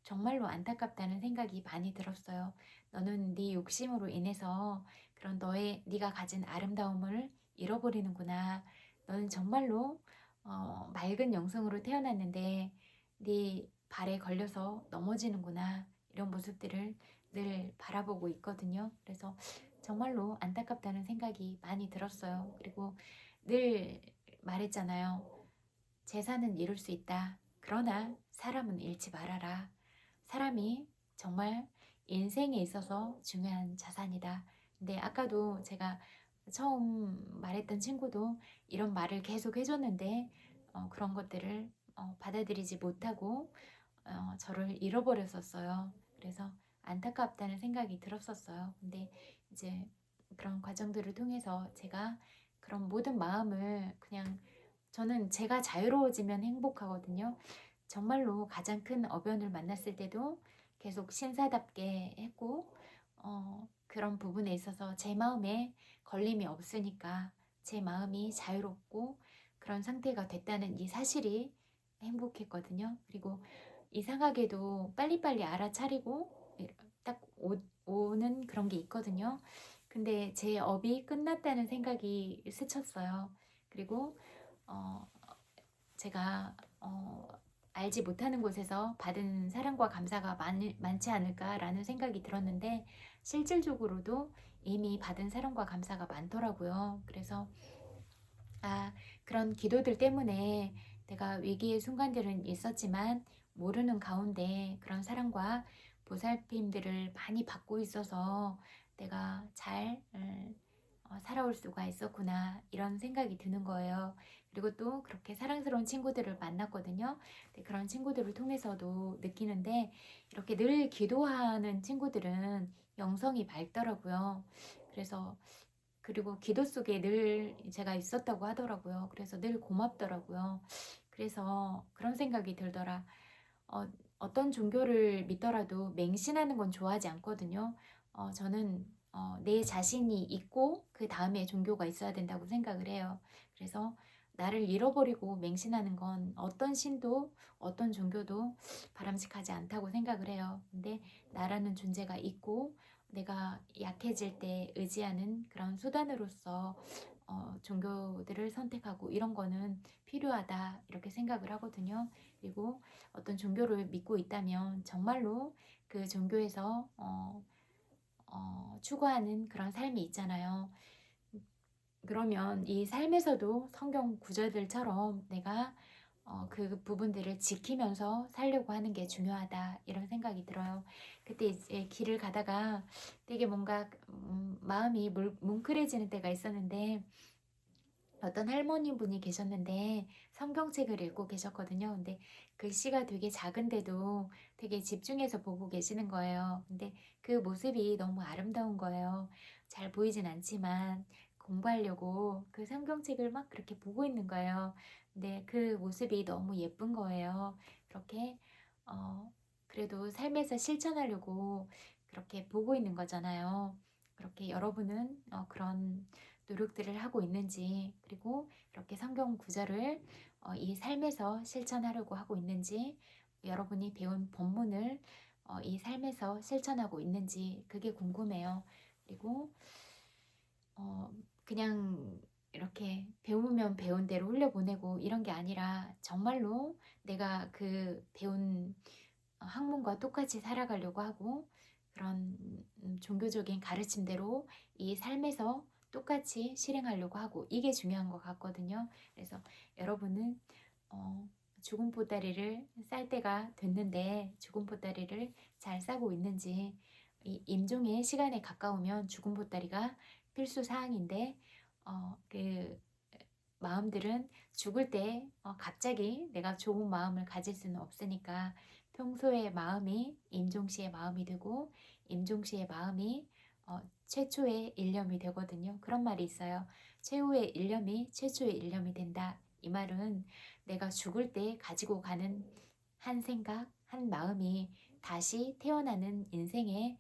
정말로 안타깝다는 생각이 많이 들었어요. 너는 네 욕심으로 인해서 그런 네가 가진 아름다움을 잃어버리는구나. 너는 정말로 맑은 영성으로 태어났는데 네 발에 걸려서 넘어지는구나. 이런 모습들을 늘 바라보고 있거든요. 그래서 정말로 안타깝다는 생각이 많이 들었어요. 그리고 늘 말했잖아요. 재산은 잃을 수 있다. 그러나 사람은 잃지 말아라. 사람이 정말 인생에 있어서 중요한 자산이다. 근데 아까도 제가 처음 말했던 친구도 이런 말을 계속 해줬는데 그런 것들을 받아들이지 못하고 저를 잃어버렸었어요. 그래서 안타깝다는 생각이 들었었어요. 근데 이제 그런 과정들을 통해서 제가 그런 모든 마음을 그냥 저는 제가 자유로워지면 행복하거든요. 정말로 가장 큰 어려움을 만났을 때도 계속 신사답게 했고 그런 부분에 있어서 제 마음에 걸림이 없으니까 제 마음이 자유롭고 그런 상태가 됐다는 이 사실이 행복했거든요. 그리고 이상하게도 빨리빨리 알아차리고 딱 오는 그런 게 있거든요. 근데 제 업이 끝났다는 생각이 스쳤어요. 그리고 어, 제가 알지 못하는 곳에서 받은 사랑과 감사가 많지 않을까라는 생각이 들었는데 실질적으로도 이미 받은 사랑과 감사가 많더라고요. 그래서 그런 기도들 때문에 내가 위기의 순간들은 있었지만 모르는 가운데 그런 사랑과 보살핌들을 많이 받고 있어서 내가 잘 살아올 수가 있었구나 이런 생각이 드는 거예요. 그리고 또 그렇게 사랑스러운 친구들을 만났거든요. 그런 친구들을 통해서도 느끼는데 이렇게 늘 기도하는 친구들은 영성이 밝더라고요. 그래서 그리고 기도 속에 늘 제가 있었다고 하더라고요. 그래서 늘 고맙더라고요. 그래서 그런 생각이 들더라. 어, 어떤 종교를 믿더라도 맹신하는 건 좋아하지 않거든요. 저는 내 자신이 있고 그 다음에 종교가 있어야 된다고 생각을 해요. 그래서 나를 잃어버리고 맹신하는 건 어떤 신도 어떤 종교도 바람직하지 않다고 생각을 해요. 근데 나라는 존재가 있고 내가 약해질 때 의지하는 그런 수단으로서 종교들을 선택하고 이런 거는 필요하다 이렇게 생각을 하거든요. 그리고 어떤 종교를 믿고 있다면 정말로 그 종교에서 추구하는 그런 삶이 있잖아요. 그러면 이 삶에서도 성경 구절들처럼 내가 그 부분들을 지키면서 살려고 하는 게 중요하다 이런 생각이 들어요. 그때 이제 길을 가다가 되게 뭔가 마음이 뭉클해지는 때가 있었는데 어떤 할머니 분이 계셨는데 성경책을 읽고 계셨거든요. 근데 글씨가 되게 작은데도 되게 집중해서 보고 계시는 거예요. 근데 그 모습이 너무 아름다운 거예요. 잘 보이진 않지만 공부하려고 그 성경책을 막 그렇게 보고 있는 거예요. 근데 그 모습이 너무 예쁜 거예요. 그렇게 그래도 삶에서 실천하려고 그렇게 보고 있는 거잖아요. 그렇게 여러분은 그런 노력들을 하고 있는지, 그리고 이렇게 성경 구절을 이 삶에서 실천하려고 하고 있는지, 여러분이 배운 본문을 이 삶에서 실천하고 있는지 그게 궁금해요. 그리고 그냥 이렇게 배우면 배운 대로 흘려보내고 이런 게 아니라 정말로 내가 그 배운 학문과 똑같이 살아가려고 하고 그런 종교적인 가르침대로 이 삶에서 똑같이 실행하려고 하고 이게 중요한 것 같거든요. 그래서 여러분은 죽은 보따리를 쌀 때가 됐는데 죽은 보따리를 잘 싸고 있는지, 이 임종의 시간에 가까우면 죽은 보따리가 필수 사항인데 그 마음들은 죽을 때 갑자기 내가 좋은 마음을 가질 수는 없으니까 평소의 마음이 임종시의 마음이 되고 임종시의 마음이 최초의 일념이 되거든요. 그런 말이 있어요. 최후의 일념이 최초의 일념이 된다. 이 말은 내가 죽을 때 가지고 가는 한 생각, 한 마음이 다시 태어나는 인생의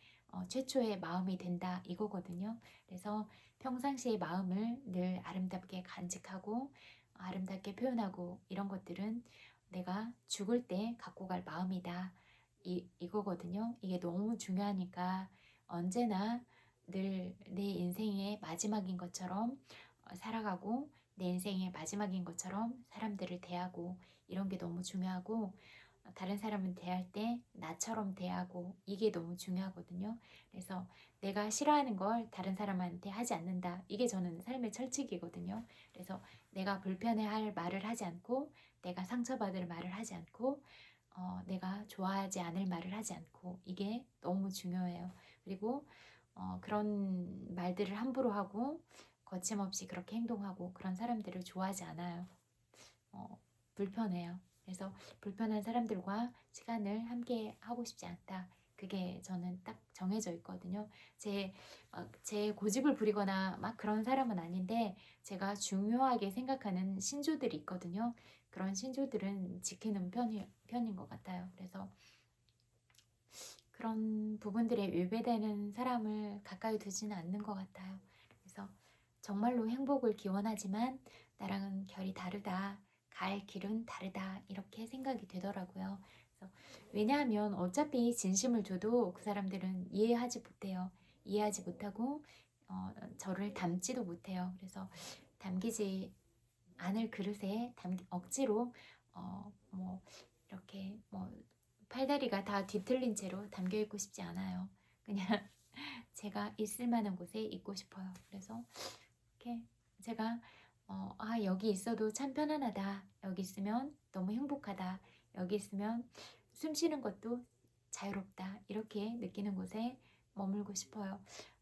최초의 마음이 된다 이거거든요. 그래서 평상시의 마음을 늘 아름답게 간직하고 아름답게 표현하고 이런 것들은 내가 죽을 때 갖고 갈 마음이다. 이거거든요. 이게 너무 중요하니까 언제나 늘 내 인생의 마지막인 것처럼 살아가고 내 인생의 마지막인 것처럼 사람들을 대하고 이런 게 너무 중요하고 다른 사람을 대할 때 나처럼 대하고 이게 너무 중요하거든요. 그래서 내가 싫어하는 걸 다른 사람한테 하지 않는다. 이게 저는 삶의 철칙이거든요. 그래서 내가 불편해할 말을 하지 않고 내가 상처받을 말을 하지 않고 내가 좋아하지 않을 말을 하지 않고 이게 너무 중요해요. 그리고 그런 말들을 함부로 하고 거침없이 그렇게 행동하고 그런 사람들을 좋아하지 않아요. 불편해요. 그래서 불편한 사람들과 시간을 함께 하고 싶지 않다. 그게 저는 딱 정해져 있거든요. 제 고집을 부리거나 막 그런 사람은 아닌데 제가 중요하게 생각하는 신조들이 있거든요. 그런 신조들은 지키는 편인 것 같아요. 그래서 그런 부분들에 위배되는 사람을 가까이 두지는 않는 것 같아요. 그래서 정말로 행복을 기원하지만 나랑은 결이 다르다. 갈 길은 다르다. 이렇게 생각이 되더라고요. 그래서 왜냐하면 어차피 진심을 줘도 그 사람들은 이해하지 못해요. 이해하지 못하고 저를 담지도 못해요. 그래서 담기지 않을 그릇에 억지로 뭐 이렇게 뭐 팔다리가 다 뒤틀린 채로 담겨 있고 싶지 않아요. 그냥 제가 있을 만한 곳에 있고 싶어요. 그래서 이렇게 제가 여기 있어도 참 편안하다. 여기 있으면 너무 행복하다. 여기 있으면 숨 쉬는 것도 자유롭다. 이렇게 느끼는 곳에 머물고 싶어요.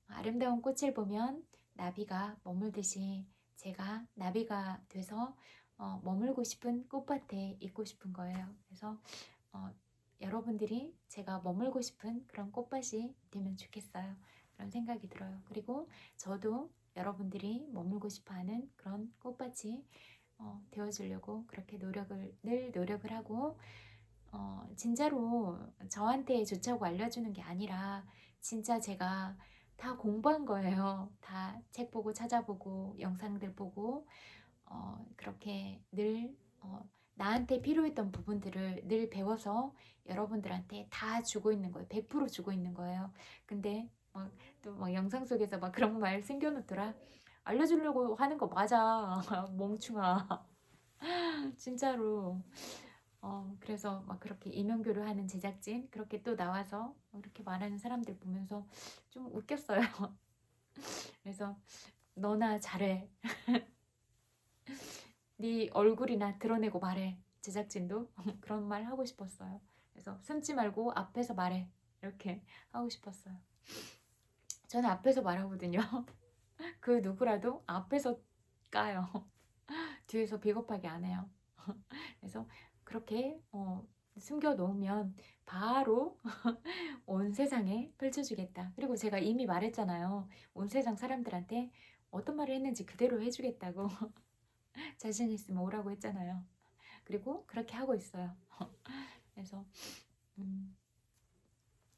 아름다운 꽃을 보면 나비가 머물듯이 제가 나비가 돼서 머물고 싶은 꽃밭에 있고 싶은 거예요. 그래서 여러분들이 제가 머물고 싶은 그런 꽃밭이 되면 좋겠어요. 그런 생각이 들어요. 그리고 저도 여러분들이 머물고 싶어하는 그런 꽃밭이 되어주려고 그렇게 늘 노력을 하고 진짜로 저한테 좋자고 알려주는 게 아니라 진짜 제가 다 공부한 거예요. 다 책 보고 찾아보고 영상들 보고 그렇게 늘 나한테 필요했던 부분들을 늘 배워서 여러분들한테 다 주고 있는 거예요. 100% 주고 있는 거예요. 근데 또 막 영상 속에서 막 그런 말 숨겨놓더라. 알려주려고 하는 거 맞아. 멍충아. 진짜로. 그래서 막 그렇게 이명교류 하는 제작진 그렇게 또 나와서 그렇게 말하는 사람들 보면서 좀 웃겼어요. 그래서 너나 잘해. 네 얼굴이나 드러내고 말해. 제작진도 그런 말 하고 싶었어요. 그래서 숨지 말고 앞에서 말해. 이렇게 하고 싶었어요. 저는 앞에서 말하거든요. 그 누구라도 앞에서 까요. 뒤에서 비겁하게 안 해요. 그래서 그렇게 숨겨 놓으면 바로 온 세상에 펼쳐주겠다. 그리고 제가 이미 말했잖아요. 온 세상 사람들한테 어떤 말을 했는지 그대로 해주겠다고. 자신 있으면 오라고 했잖아요. 그리고 그렇게 하고 있어요. 그래서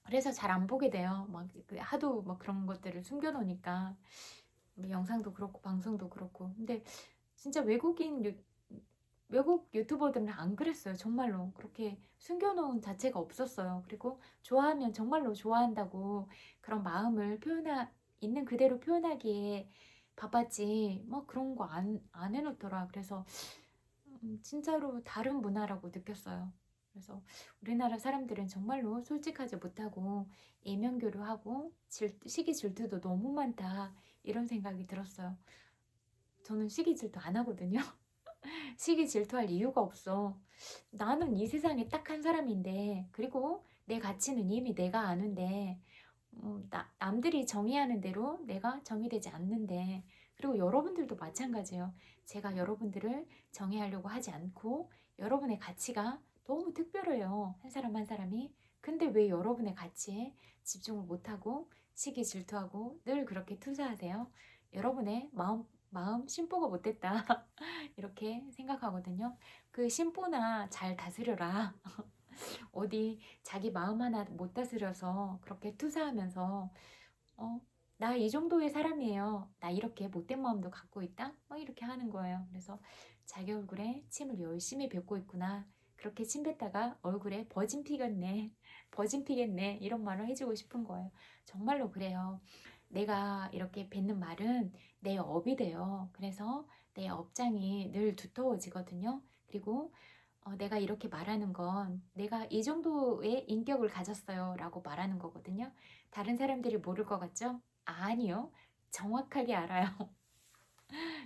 그래서 잘 안 보게 돼요. 막 하도 막 그런 것들을 숨겨놓으니까 뭐 영상도 그렇고 방송도 그렇고. 근데 진짜 외국 유튜버들은 안 그랬어요. 정말로 그렇게 숨겨놓은 자체가 없었어요. 그리고 좋아하면 정말로 좋아한다고 그런 마음을 있는 그대로 표현하기에 바빴지 뭐 그런 거 안 해놓더라. 그래서 진짜로 다른 문화라고 느꼈어요. 그래서 우리나라 사람들은 정말로 솔직하지 못하고 이면교류하고 시기 질투도 너무 많다 이런 생각이 들었어요. 저는 시기 질투 안 하거든요. 시기 질투할 이유가 없어. 나는 이 세상에 딱 한 사람인데, 그리고 내 가치는 이미 내가 아는데, 남들이 정의하는 대로 내가 정의되지 않는데, 그리고 여러분들도 마찬가지예요. 제가 여러분들을 정의하려고 하지 않고, 여러분의 가치가 너무 특별해요. 한 사람 한 사람이. 근데 왜 여러분의 가치에 집중을 못하고, 시기 질투하고, 늘 그렇게 투사하세요? 여러분의 마음 심보가 못됐다. 이렇게 생각하거든요. 그 심보나 잘 다스려라. 어디 자기 마음 하나 못 다스려서 그렇게 투사하면서 어, 나 이 정도의 사람이에요. 나 이렇게 못된 마음도 갖고 있다? 이렇게 하는 거예요. 그래서 자기 얼굴에 침을 열심히 뱉고 있구나. 그렇게 침 뱉다가 얼굴에 버진 피겠네. 버진 피겠네. 이런 말을 해주고 싶은 거예요. 정말로 그래요. 내가 이렇게 뱉는 말은 내 업이 돼요. 그래서 내 업장이 늘 두터워지거든요. 그리고 내가 이렇게 말하는 건 내가 이 정도의 인격을 가졌어요 라고 말하는 거거든요. 다른 사람들이 모를 것 같죠? 아니요. 정확하게 알아요.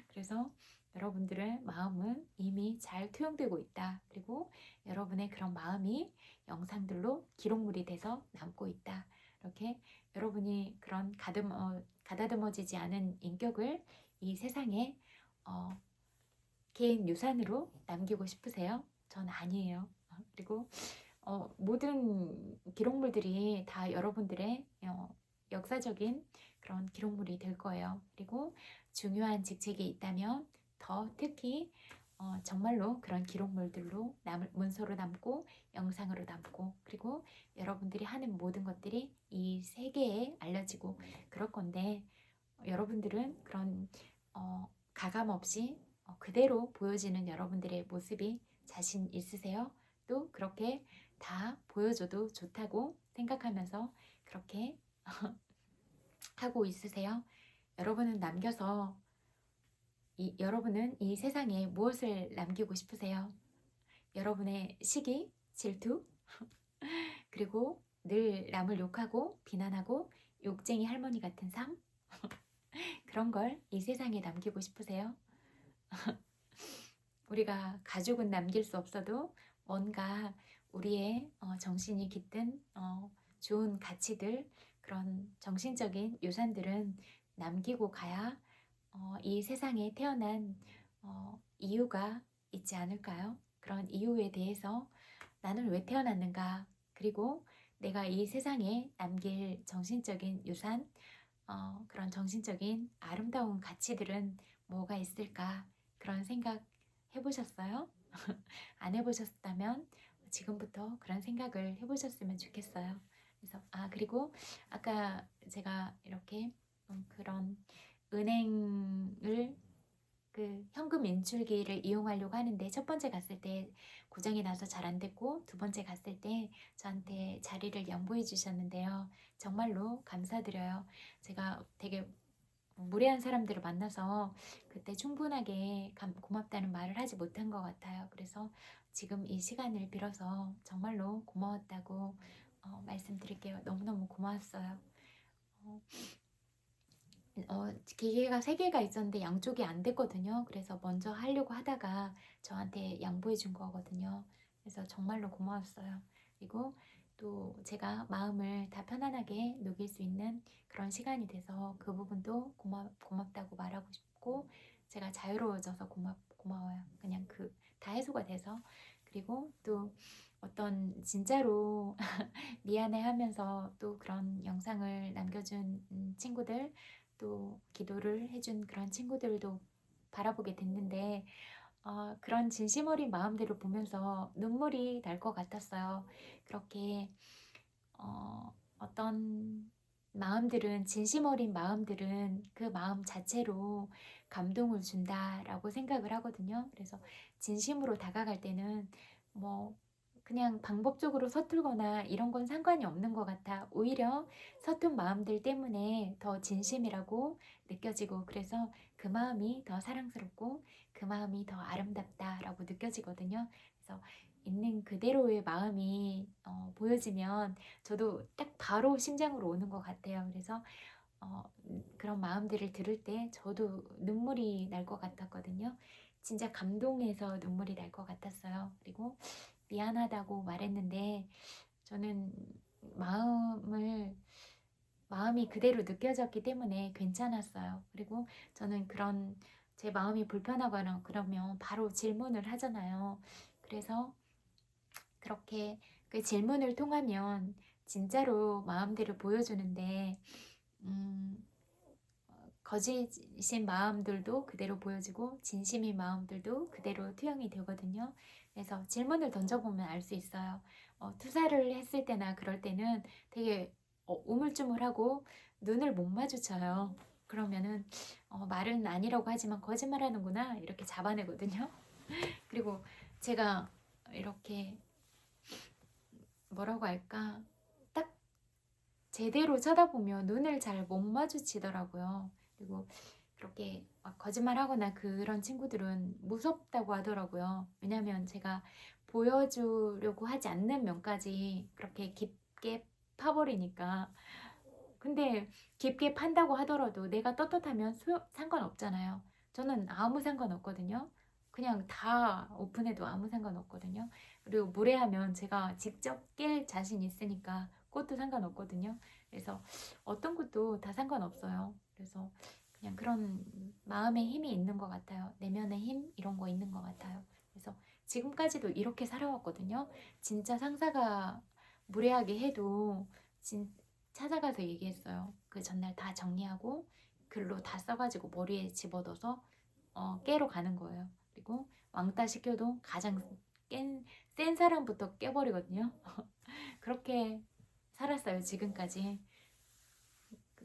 그래서 여러분들의 마음은 이미 잘 투영되고 있다. 그리고 여러분의 그런 마음이 영상들로 기록물이 돼서 남고 있다. 이렇게 여러분이 그런 가다듬어지지 않은 인격을 이 세상에 어, 개인 유산으로 남기고 싶으세요? 전 아니에요. 그리고 모든 기록물들이 다 여러분들의 역사적인 그런 기록물이 될 거예요. 그리고 중요한 직책이 있다면 더 특히 정말로 그런 기록물들로 문서로 남고 영상으로 남고 그리고 여러분들이 하는 모든 것들이 이 세계에 알려지고 그럴 건데 여러분들은 그런 가감 없이 그대로 보여지는 여러분들의 모습이 자신 있으세요? 또 그렇게 다 보여줘도 좋다고 생각하면서 그렇게 하고 있으세요? 여러분은 여러분은 이 세상에 무엇을 남기고 싶으세요? 여러분의 시기, 질투, 그리고 늘 남을 욕하고 비난하고 욕쟁이 할머니 같은 삶? 그런 걸 이 세상에 남기고 싶으세요? 우리가 가족은 남길 수 없어도 뭔가 우리의 정신이 깃든 좋은 가치들, 그런 정신적인 유산들은 남기고 가야 이 세상에 태어난 이유가 있지 않을까요? 그런 이유에 대해서 나는 왜 태어났는가? 그리고 내가 이 세상에 남길 정신적인 유산, 그런 정신적인 아름다운 가치들은 뭐가 있을까? 그런 생각 해보셨어요? 안 해보셨다면 지금부터 그런 생각을 해보셨으면 좋겠어요. 그래서 그리고 아까 제가 이렇게 그런 은행을 그 현금 인출기를 이용하려고 하는데 첫 번째 갔을 때 고장이 나서 잘 안 됐고 두 번째 갔을 때 저한테 자리를 양보해 주셨는데요. 정말로 감사드려요. 제가 되게 무례한 사람들을 만나서 그때 충분하게 고맙다는 말을 하지 못한 것 같아요. 그래서 지금 이 시간을 빌어서 정말로 고마웠다고 말씀드릴게요. 너무너무 고마웠어요. 어, 기계가 3개가 있었는데 양쪽이 안 됐거든요. 그래서 먼저 하려고 하다가 저한테 양보해 준 거거든요. 그래서 정말로 고마웠어요. 그리고 또 제가 마음을 다 편안하게 녹일 수 있는 그런 시간이 돼서 그 부분도 고맙다고 말하고 싶고 제가 자유로워져서 고마워요. 그냥 다 해소가 돼서. 그리고 또 어떤 진짜로 미안해 하면서 또 그런 영상을 남겨준 친구들 또 기도를 해준 그런 친구들도 바라보게 됐는데 그런 진심 어린 마음들을 보면서 눈물이 날 것 같았어요. 그렇게 어떤 마음들은 진심 어린 마음들은 그 마음 자체로 감동을 준다라고 생각을 하거든요. 그래서 진심으로 다가갈 때는 뭐 그냥 방법적으로 서툴거나 이런 건 상관이 없는 것 같아. 오히려 서툰 마음들 때문에 더 진심이라고 느껴지고 그래서 그 마음이 더 사랑스럽고 그 마음이 더 아름답다라고 느껴지거든요. 그래서 있는 그대로의 마음이 보여지면 저도 딱 바로 심장으로 오는 것 같아요. 그래서 그런 마음들을 들을 때 저도 눈물이 날 것 같았거든요. 진짜 감동해서 눈물이 날 것 같았어요. 그리고 미안하다고 말했는데 저는 마음을 마음이 그대로 느껴졌기 때문에 괜찮았어요. 그리고 저는 그런 제 마음이 불편하거나 그러면 바로 질문을 하잖아요. 그래서 그렇게 그 질문을 통하면 진짜로 마음들을 보여주는데 음, 거짓인 마음들도 그대로 보여지고 진심인 마음들도 그대로 투영이 되거든요. 그래서 질문을 던져보면 알 수 있어요. 투사를 했을 때나 그럴 때는 되게 우물쭈물하고 눈을 못 마주쳐요. 그러면은 말은 아니라고 하지만 거짓말하는구나 이렇게 잡아내거든요. 그리고 제가 이렇게 뭐라고 할까 딱 제대로 쳐다보면 눈을 잘 못 마주치더라고요. 그리고 그렇게 막 거짓말하거나 그런 친구들은 무섭다고 하더라고요. 왜냐면 제가 보여주려고 하지 않는 면까지 그렇게 깊게 파버리니까. 근데 깊게 판다고 하더라도 내가 떳떳하면 상관없잖아요. 저는 아무 상관없거든요. 그냥 다 오픈해도 아무 상관없거든요. 그리고 무례하면 제가 직접 깰 자신 있으니까 그것도 상관없거든요. 그래서 어떤 것도 다 상관없어요. 그래서 그냥 그런 마음의 힘이 있는 것 같아요. 내면의 힘 이런 거 있는 것 같아요. 그래서 지금까지도 이렇게 살아왔거든요. 진짜 상사가 무례하게 해도 찾아가서 얘기했어요. 그 전날 다 정리하고 글로 다 써가지고 머리에 집어넣어서 깨러 가는 거예요. 그리고 왕따 시켜도 가장 센 사람부터 깨버리거든요. 그렇게 살았어요, 지금까지.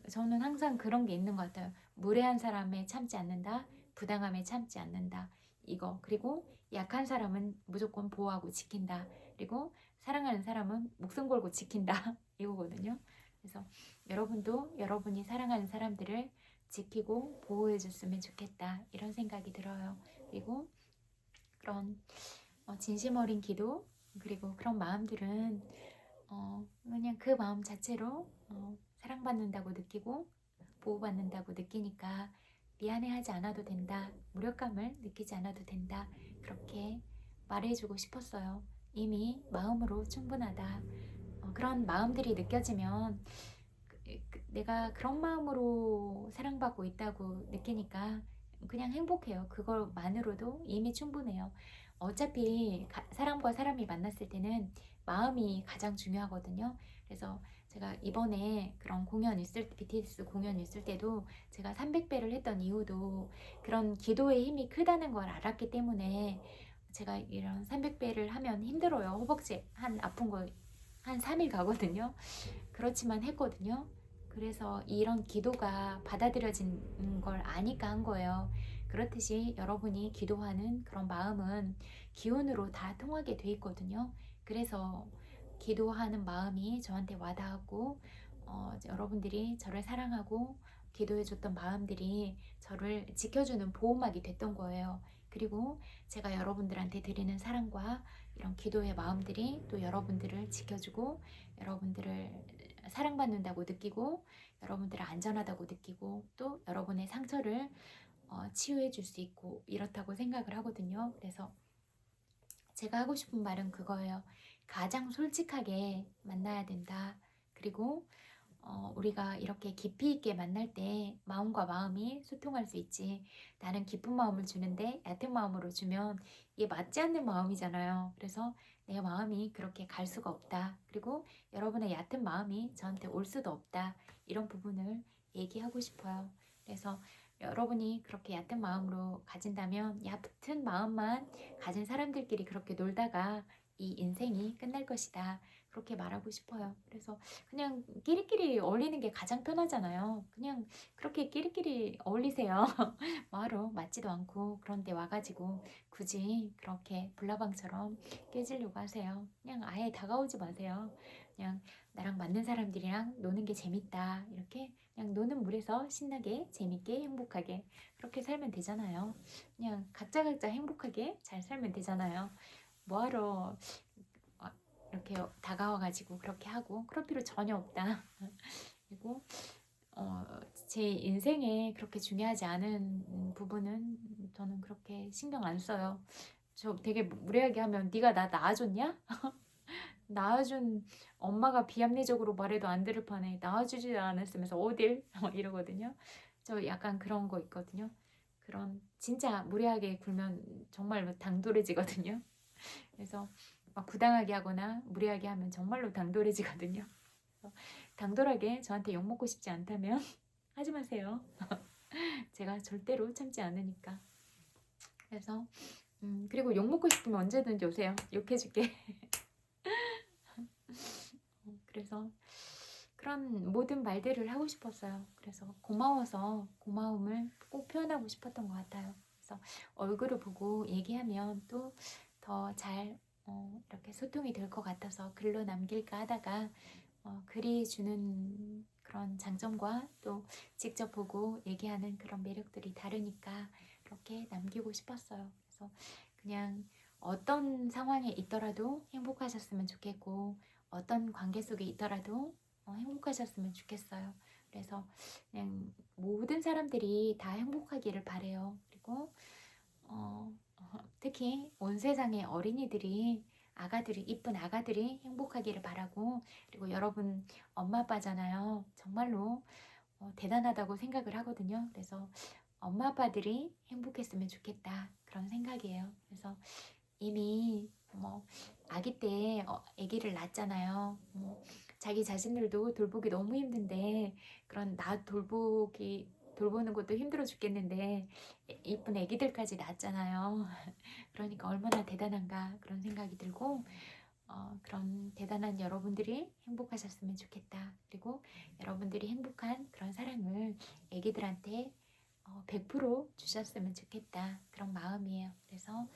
저는 항상 그런 게 있는 것 같아요. 무례한 사람에 참지 않는다. 부당함에 참지 않는다. 이거. 그리고 약한 사람은 무조건 보호하고 지킨다. 그리고 사랑하는 사람은 목숨 걸고 지킨다. 이거거든요. 그래서 여러분도 여러분이 사랑하는 사람들을 지키고 보호해 줬으면 좋겠다. 이런 생각이 들어요. 그리고 그런 진심 어린 기도 그리고 그런 마음들은 그냥 그 마음 자체로 사랑받는다고 느끼고 보호받는다고 느끼니까 미안해하지 않아도 된다. 무력감을 느끼지 않아도 된다. 그렇게 말해주고 싶었어요. 이미 마음으로 충분하다. 그런 마음들이 느껴지면 내가 그런 마음으로 사랑받고 있다고 느끼니까 그냥 행복해요. 그걸만으로도 이미 충분해요. 어차피 사람과 사람이 만났을 때는 마음이 가장 중요하거든요. 그래서 제가 이번에 그런 공연 있을 때, BTS 공연 있을 때도 제가 300배를 했던 이유도 그런 기도의 힘이 크다는 걸 알았기 때문에 제가 이런 300배를 하면 힘들어요. 허벅지 한 아픈 거 한 3일 가거든요. 그렇지만 했거든요. 그래서 이런 기도가 받아들여진 걸 아니까 한 거예요. 그렇듯이 여러분이 기도하는 그런 마음은 기운으로 다 통하게 돼 있거든요. 그래서 기도하는 마음이 저한테 와닿았고 여러분들이 저를 사랑하고 기도해줬던 마음들이 저를 지켜주는 보호막이 됐던 거예요. 그리고 제가 여러분들한테 드리는 사랑과 이런 기도의 마음들이 또 여러분들을 지켜주고 여러분들을 사랑받는다고 느끼고 여러분들을 안전하다고 느끼고 또 여러분의 상처를 치유해 줄 수 있고 이렇다고 생각을 하거든요. 그래서 제가 하고 싶은 말은 그거예요. 가장 솔직하게 만나야 된다. 그리고 우리가 이렇게 깊이 있게 만날 때 마음과 마음이 소통할 수 있지. 나는 깊은 마음을 주는데 얕은 마음으로 주면 이게 맞지 않는 마음이잖아요. 그래서 내 마음이 그렇게 갈 수가 없다. 그리고 여러분의 얕은 마음이 저한테 올 수도 없다. 이런 부분을 얘기하고 싶어요. 그래서 여러분이 그렇게 얕은 마음으로 가진다면 얕은 마음만 가진 사람들끼리 그렇게 놀다가 이 인생이 끝날 것이다. 그렇게 말하고 싶어요. 그래서 그냥 끼리끼리 어울리는 게 가장 편하잖아요. 그냥 그렇게 끼리끼리 어울리세요. 뭐하러 맞지도 않고 그런데 와가지고 굳이 그렇게 불나방처럼 깨지려고 하세요. 그냥 아예 다가오지 마세요. 그냥 나랑 맞는 사람들이랑 노는 게 재밌다. 이렇게 그냥 노는 물에서 신나게 재밌게 행복하게 그렇게 살면 되잖아요. 그냥 각자 행복하게 잘 살면 되잖아요. 뭐하러 이렇게 다가와가지고 그렇게 하고 그럴 필요 전혀 없다. 그리고 어 제 인생에 그렇게 중요하지 않은 부분은 저는 그렇게 신경 안 써요. 저 되게 무례하게 하면 "네가 나 낳아줬냐? 낳아준 엄마가 비합리적으로 말해도 안 들을 판에 낳아주지 않았으면서 어딜?" 이러거든요. 저 약간 그런 거 있거든요. 그런 진짜 무례하게 굴면 정말로 당돌해지거든요. 그래서 막 부당하게 하거나 무례하게 하면 정말로 당돌해지거든요. 그래서 당돌하게 저한테 욕먹고 싶지 않다면 하지 마세요. 제가 절대로 참지 않으니까. 그래서 그리고 욕먹고 싶으면 언제든지 오세요. 욕해줄게. 그래서 그런 모든 말들을 하고 싶었어요. 그래서 고마워서 고마움을 꼭 표현하고 싶었던 것 같아요. 그래서 얼굴을 보고 얘기하면 또 더 잘 이렇게 소통이 될 것 같아서 글로 남길까 하다가 글이 주는 그런 장점과 또 직접 보고 얘기하는 그런 매력들이 다르니까 이렇게 남기고 싶었어요. 그래서 그냥 어떤 상황에 있더라도 행복하셨으면 좋겠고 어떤 관계 속에 있더라도 행복하셨으면 좋겠어요. 그래서 그냥 모든 사람들이 다 행복하기를 바래요. 그리고 특히 온 세상의 어린이들이 아가들이 이쁜 아가들이 행복하기를 바라고 그리고 여러분 엄마 아빠잖아요. 정말로 대단하다고 생각을 하거든요. 그래서 엄마 아빠들이 행복했으면 좋겠다 그런 생각이에요. 그래서 이미 뭐 아기 때 아기를 낳았잖아요. 자기 자신들도 돌보기 너무 힘든데 그런 나 돌보는 것도 힘들어 죽겠는데 이쁜 아기들까지 낳았잖아요. 그러니까 얼마나 대단한가 그런 생각이 들고 그런 대단한 여러분들이 행복하셨으면 좋겠다. 그리고 여러분들이 행복한 그런 사랑을 아기들한테 100% 주셨으면 좋겠다. 그런 마음이에요. 그래서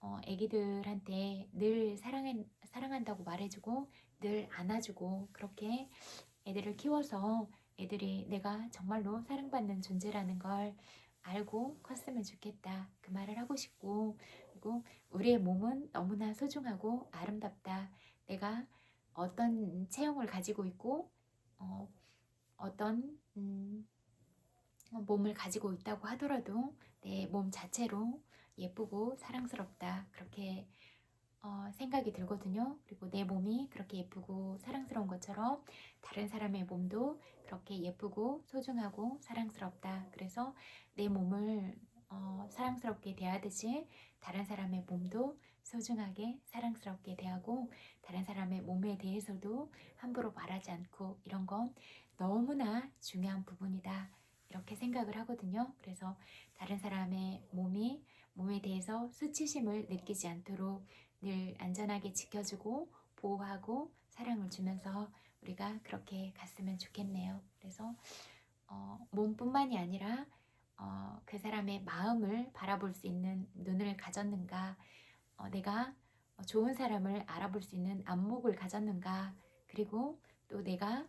아기들한테 늘 사랑한다고 말해주고 늘 안아주고 그렇게 애들을 키워서 애들이 내가 정말로 사랑받는 존재라는 걸 알고 컸으면 좋겠다. 그 말을 하고 싶고 그리고 우리의 몸은 너무나 소중하고 아름답다. 내가 어떤 체형을 가지고 있고 어, 어떤 몸을 가지고 있다고 하더라도 내 몸 자체로 예쁘고 사랑스럽다. 그렇게 생각이 들거든요. 그리고 내 몸이 그렇게 예쁘고 사랑스러운 것처럼 다른 사람의 몸도 그렇게 예쁘고 소중하고 사랑스럽다. 그래서 내 몸을 사랑스럽게 대하듯이 다른 사람의 몸도 소중하게 사랑스럽게 대하고 다른 사람의 몸에 대해서도 함부로 말하지 않고 이런 건 너무나 중요한 부분이다. 이렇게 생각을 하거든요. 그래서 다른 사람의 몸에 대해서 수치심을 느끼지 않도록 늘 안전하게 지켜주고 보호하고 사랑을 주면서 우리가 그렇게 갔으면 좋겠네요. 그래서 몸뿐만이 아니라 그 사람의 마음을 바라볼 수 있는 눈을 가졌는가, 내가 좋은 사람을 알아볼 수 있는 안목을 가졌는가, 그리고 또 내가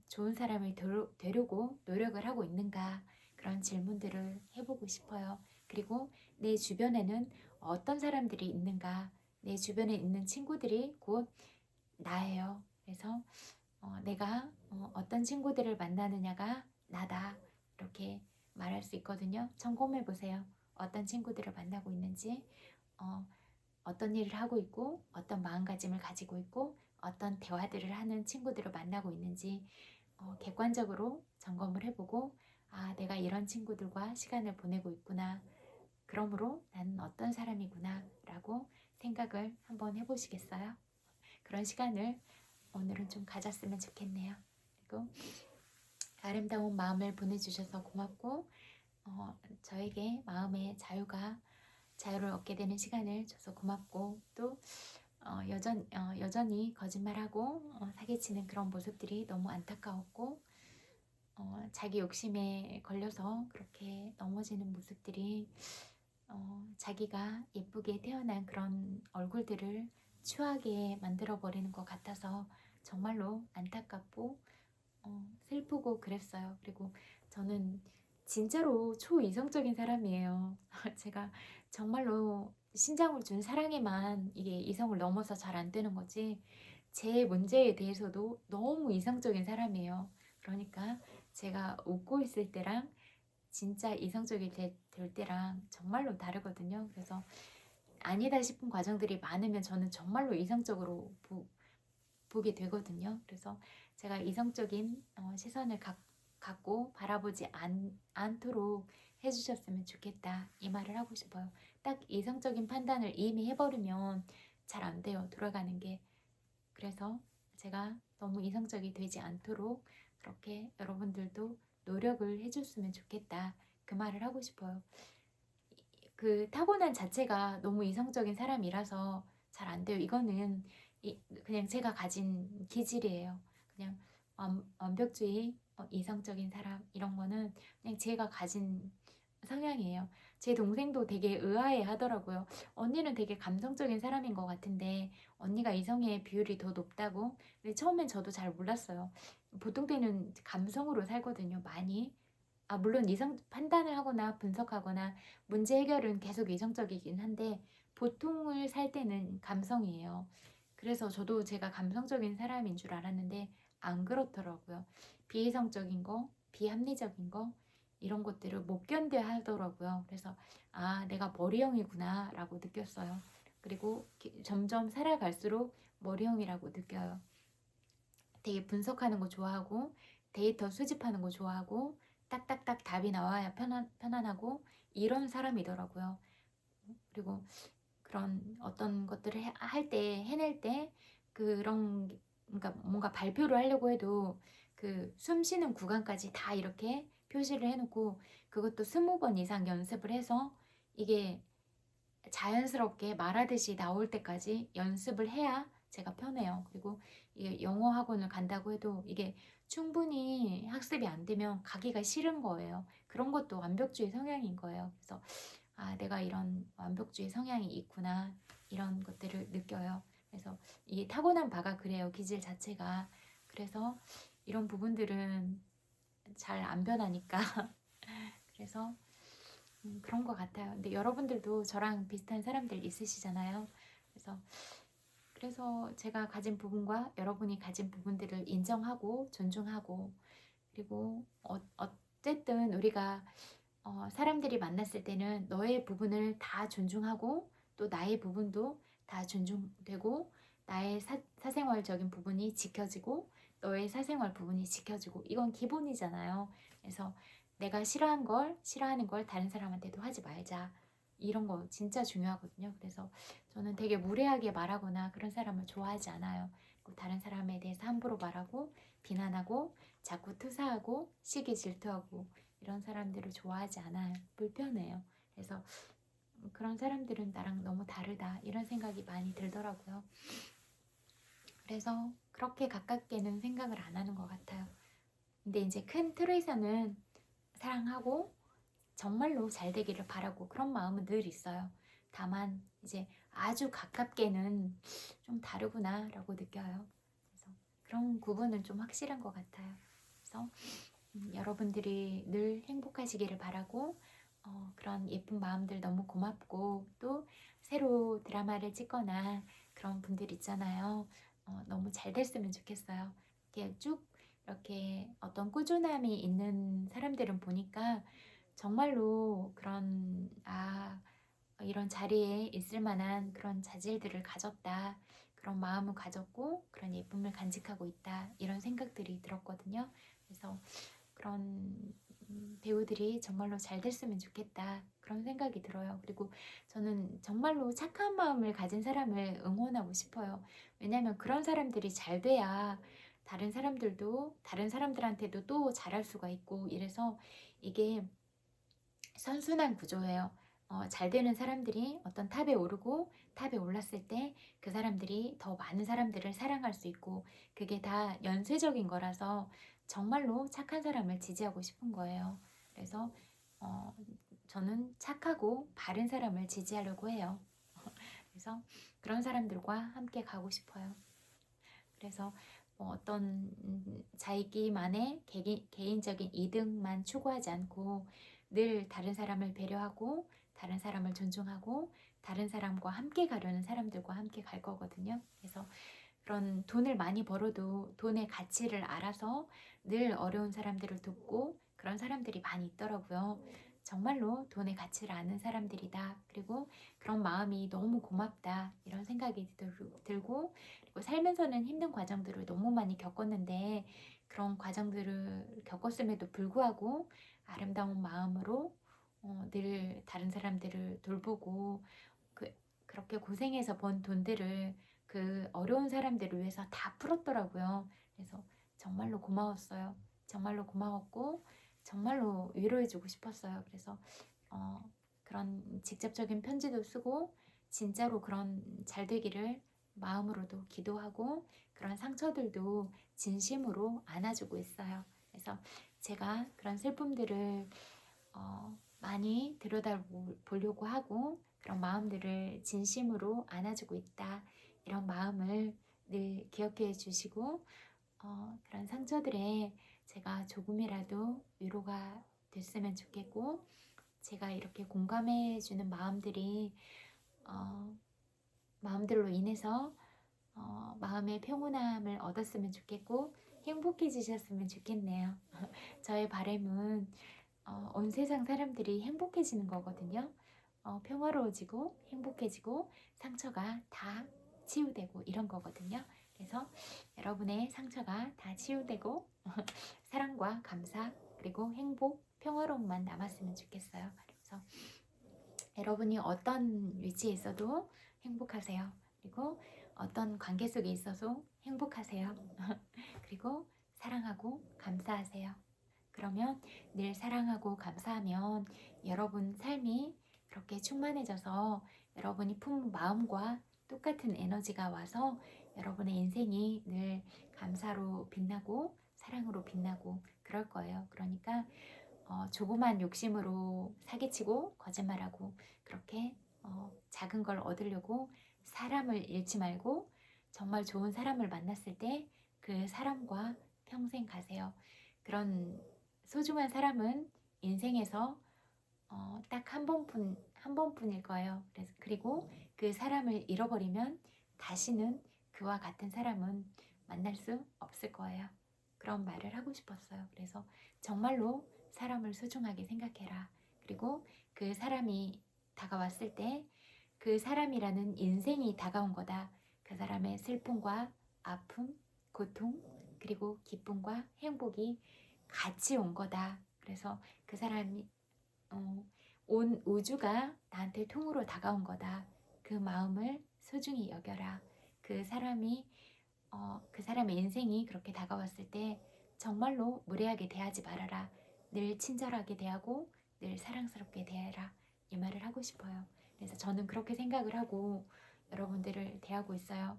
좋은 사람을 되려고 노력을 하고 있는가 그런 질문들을 해보고 싶어요. 그리고 내 주변에는 어떤 사람들이 있는가 내 주변에 있는 친구들이 곧 나예요. 그래서 내가 어떤 친구들을 만나느냐가 나다 이렇게 말할 수 있거든요. 점검해 보세요. 어떤 친구들을 만나고 있는지 어떤 일을 하고 있고 어떤 마음가짐을 가지고 있고 어떤 대화들을 하는 친구들을 만나고 있는지 객관적으로 점검을 해보고 아 내가 이런 친구들과 시간을 보내고 있구나. 그러므로 나는 어떤 사람이구나 라고 생각을 한번 해보시겠어요? 그런 시간을 오늘은 좀 가졌으면 좋겠네요. 그리고 아름다운 마음을 보내주셔서 고맙고 저에게 마음의 자유를 얻게 되는 시간을 줘서 고맙고 또 여전히 거짓말하고 사기치는 그런 모습들이 너무 안타까웠고 자기 욕심에 걸려서 그렇게 넘어지는 모습들이 자기가 예쁘게 태어난 그런 얼굴들을 추하게 만들어버리는 것 같아서 정말로 안타깝고 슬프고 그랬어요. 그리고 저는 진짜로 초이성적인 사람이에요. 제가 정말로 신장을 준 사랑에만 이게 이성을 넘어서 잘 안 되는 거지 제 문제에 대해서도 너무 이성적인 사람이에요. 그러니까 제가 웃고 있을 때랑 진짜 이성적이 될 때랑 정말로 다르거든요. 그래서 아니다 싶은 과정들이 많으면 저는 정말로 이성적으로 보게 되거든요. 그래서 제가 이성적인 시선을 갖고 바라보지 않도록 해주셨으면 좋겠다. 이 말을 하고 싶어요. 딱 이성적인 판단을 이미 해버리면 잘 안 돼요. 돌아가는 게. 그래서 제가 너무 이성적이 되지 않도록 그렇게 여러분들도 노력을 해줬으면 좋겠다. 그 말을 하고 싶어요. 그 타고난 자체가 너무 이성적인 사람이라서 잘 안 돼요. 이거는 그냥 제가 가진 기질이에요. 그냥 완벽주의, 이성적인 사람 이런 거는 그냥 제가 가진 성향이에요. 제 동생도 되게 의아해 하더라고요. 언니는 되게 감성적인 사람인 것 같은데 언니가 이성의 비율이 더 높다고? 근데 처음엔 저도 잘 몰랐어요. 보통 때는 감성으로 살거든요. 많이. 물론 이성 판단을 하거나 분석하거나 문제 해결은 계속 이성적이긴 한데 보통을 살 때는 감성이에요. 그래서 저도 제가 감성적인 사람인 줄 알았는데 안 그렇더라고요. 비이성적인 거, 비합리적인 거 이런 것들을 못 견뎌 하더라고요. 그래서 내가 머리형이구나 라고 느꼈어요. 그리고 점점 살아갈수록 머리형이라고 느껴요. 되게 분석하는 거 좋아하고 데이터 수집하는 거 좋아하고 딱딱딱 답이 나와야 편안하고 이런 사람이더라고요. 그리고 그런 어떤 것들을 할 때, 해낼 때 그런 그러니까 뭔가 발표를 하려고 해도 그 숨 쉬는 구간까지 다 이렇게 표시를 해놓고 그것도 20번 이상 연습을 해서 이게 자연스럽게 말하듯이 나올 때까지 연습을 해야 제가 편해요. 그리고 이게 영어 학원을 간다고 해도 이게 충분히 학습이 안 되면 가기가 싫은 거예요. 그런 것도 완벽주의 성향인 거예요. 그래서 내가 이런 완벽주의 성향이 있구나 이런 것들을 느껴요. 그래서 이게 타고난 바가 그래요. 기질 자체가. 그래서 이런 부분들은 잘 안 변하니까 그래서 그런 것 같아요. 근데 여러분들도 저랑 비슷한 사람들 있으시잖아요. 그래서 제가 가진 부분과 여러분이 가진 부분들을 인정하고 존중하고 그리고 어쨌든 우리가 사람들이 만났을 때는 너의 부분을 다 존중하고 또 나의 부분도 다 존중되고 나의 사생활적인 부분이 지켜지고 너의 사생활 부분이 지켜지고 이건 기본이잖아요. 그래서 내가 싫어하는 걸 다른 사람한테도 하지 말자. 이런 거 진짜 중요하거든요. 그래서 저는 되게 무례하게 말하거나 그런 사람을 좋아하지 않아요. 다른 사람에 대해서 함부로 말하고 비난하고 자꾸 투사하고 시기 질투하고 이런 사람들을 좋아하지 않아요. 불편해요. 그래서 그런 사람들은 나랑 너무 다르다 이런 생각이 많이 들더라고요. 그래서 그렇게 가깝게는 생각을 안 하는 것 같아요. 근데 이제 큰 틀에서는 사랑하고 정말로 잘 되기를 바라고 그런 마음은 늘 있어요. 다만 이제 아주 가깝게는 좀 다르구나 라고 느껴요. 그래서 그런 구분은 좀 확실한 것 같아요. 그래서 여러분들이 늘 행복하시기를 바라고 그런 예쁜 마음들 너무 고맙고 또 새로 드라마를 찍거나 그런 분들 있잖아요. 너무 잘 됐으면 좋겠어요. 이렇게 쭉 이렇게 어떤 꾸준함이 있는 사람들은 보니까 정말로 그런 이런 자리에 있을 만한 그런 자질들을 가졌다. 그런 마음을 가졌고 그런 예쁨을 간직하고 있다. 이런 생각들이 들었거든요. 그래서 그런 배우들이 정말로 잘 됐으면 좋겠다. 그런 생각이 들어요. 그리고 저는 정말로 착한 마음을 가진 사람을 응원하고 싶어요. 왜냐하면 그런 사람들이 잘 돼야 다른 사람들한테도 또 잘할 수가 있고 이래서 이게 선순환 구조예요. 잘 되는 사람들이 어떤 탑에 오르고 탑에 올랐을 때 그 사람들이 더 많은 사람들을 사랑할 수 있고 그게 다 연쇄적인 거라서 정말로 착한 사람을 지지하고 싶은 거예요. 그래서 저는 착하고 바른 사람을 지지하려고 해요. 그래서 그런 사람들과 함께 가고 싶어요. 그래서 어떤 자기만의 개인적인 이득만 추구하지 않고 늘 다른 사람을 배려하고 다른 사람을 존중하고 다른 사람과 함께 가려는 사람들과 함께 갈 거거든요. 그래서 그런 돈을 많이 벌어도 돈의 가치를 알아서 늘 어려운 사람들을 돕고 그런 사람들이 많이 있더라고요. 정말로 돈의 가치를 아는 사람들이다. 그리고 그런 마음이 너무 고맙다. 이런 생각이 들고 그리고 살면서는 힘든 과정들을 너무 많이 겪었는데 그런 과정들을 겪었음에도 불구하고 아름다운 마음으로 늘 다른 사람들을 돌보고 그렇게 고생해서 번 돈들을 그 어려운 사람들을 위해서 다 풀었더라고요. 그래서 정말로 고마웠어요. 정말로 고마웠고 정말로 위로해주고 싶었어요. 그래서 그런 직접적인 편지도 쓰고 진짜로 그런 잘 되기를 마음으로도 기도하고 그런 상처들도 진심으로 안아주고 있어요. 그래서 제가 그런 슬픔들을 많이 들여다보려고 하고 그런 마음들을 진심으로 안아주고 있다. 이런 마음을 늘 기억해 주시고 그런 상처들에 제가 조금이라도 위로가 됐으면 좋겠고 제가 이렇게 공감해 주는 마음들이 마음들로 인해서 마음의 평온함을 얻었으면 좋겠고 행복해지셨으면 좋겠네요. 저의 바람은 온 세상 사람들이 행복해지는 거거든요. 평화로워지고 행복해지고 상처가 다 치유되고 이런 거거든요. 그래서 여러분의 상처가 다 치유되고 사랑과 감사 그리고 행복, 평화로움만 남았으면 좋겠어요. 그래서 여러분이 어떤 위치에 있어도 행복하세요. 그리고 어떤 관계 속에 있어도 행복하세요. 그리고 사랑하고 감사하세요. 그러면 늘 사랑하고 감사하면 여러분 삶이 그렇게 충만해져서 여러분이 품은 마음과 똑같은 에너지가 와서 여러분의 인생이 늘 감사로 빛나고 사랑으로 빛나고 그럴 거예요. 그러니까 조그만 욕심으로 사기치고 거짓말하고 그렇게 작은 걸 얻으려고 사람을 잃지 말고 정말 좋은 사람을 만났을 때 그 사람과 평생 가세요. 그런 소중한 사람은 인생에서 딱 한 번뿐일 거예요. 그리고 그 사람을 잃어버리면 다시는 그와 같은 사람은 만날 수 없을 거예요. 그런 말을 하고 싶었어요. 그래서 정말로 사람을 소중하게 생각해라. 그리고 그 사람이 다가왔을 때 그 사람이라는 인생이 다가온 거다. 그 사람의 슬픔과 아픔, 고통, 그리고 기쁨과 행복이 같이 온 거다. 그래서 그 사람이 온 우주가 나한테 통으로 다가온 거다. 그 마음을 소중히 여겨라. 그 사람이 그 사람의 인생이 그렇게 다가왔을 때 정말로 무례하게 대하지 말아라. 늘 친절하게 대하고 늘 사랑스럽게 대해라. 이 말을 하고 싶어요. 그래서 저는 그렇게 생각을 하고 여러분들을 대하고 있어요.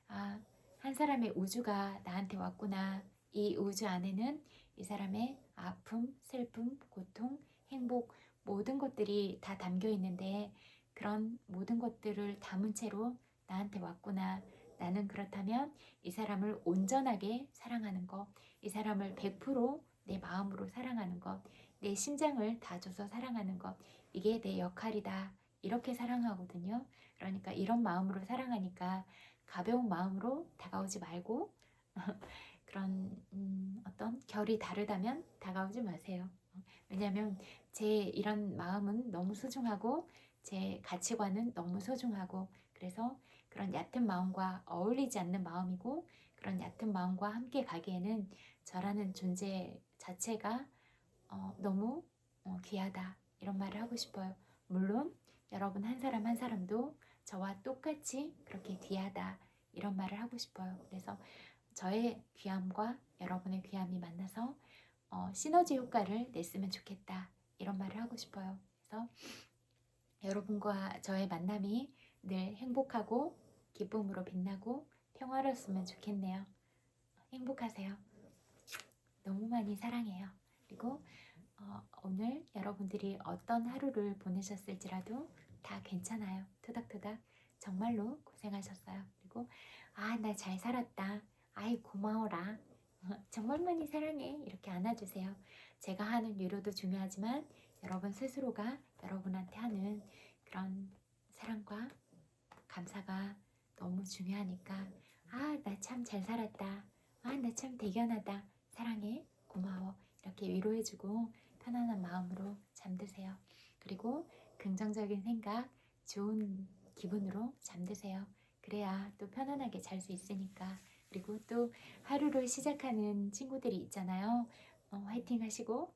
아, 한 사람의 우주가 나한테 왔구나. 이 우주 안에는 이 사람의 아픔, 슬픔, 고통, 행복 모든 것들이 다 담겨 있는데 그런 모든 것들을 담은 채로 나한테 왔구나. 나는 그렇다면 이 사람을 온전하게 사랑하는 것, 이 사람을 100%내 마음으로 사랑하는 것, 내 심장을 다줘서 사랑하는 것, 이게 내 역할이다. 이렇게 사랑하거든요. 그러니까 이런 마음으로 사랑하니까 가벼운 마음으로 다가오지 말고 그런 어떤 결이 다르다면 다가오지 마세요. 왜냐하면 제 이런 마음은 너무 소중하고 제 가치관은 너무 소중하고 그래서 그런 얕은 마음과 어울리지 않는 마음이고 그런 얕은 마음과 함께 가기에는 저라는 존재 자체가 너무 귀하다 이런 말을 하고 싶어요. 물론 여러분 한 사람 한 사람도 저와 똑같이 그렇게 귀하다 이런 말을 하고 싶어요. 그래서 저의 귀함과 여러분의 귀함이 만나서 시너지 효과를 냈으면 좋겠다 이런 말을 하고 싶어요. 그래서 여러분과 저의 만남이 늘 행복하고 기쁨으로 빛나고 평화로웠으면 좋겠네요. 행복하세요. 너무 많이 사랑해요. 그리고 오늘 여러분들이 어떤 하루를 보내셨을지라도 다 괜찮아요. 토닥토닥 정말로 고생하셨어요. 그리고 나 잘 살았다. 아이 고마워라. 정말 많이 사랑해. 이렇게 안아주세요. 제가 하는 위로도 중요하지만 여러분 스스로가 여러분한테 하는 그런 사랑과 감사가 너무 중요하니까 아, 나 참 잘 살았다. 아, 나 참 대견하다. 사랑해. 고마워. 이렇게 위로해주고 편안한 마음으로 잠드세요. 그리고 긍정적인 생각, 좋은 기분으로 잠드세요. 그래야 또 편안하게 잘 수 있으니까. 그리고 또 하루를 시작하는 친구들이 있잖아요. 화이팅 하시고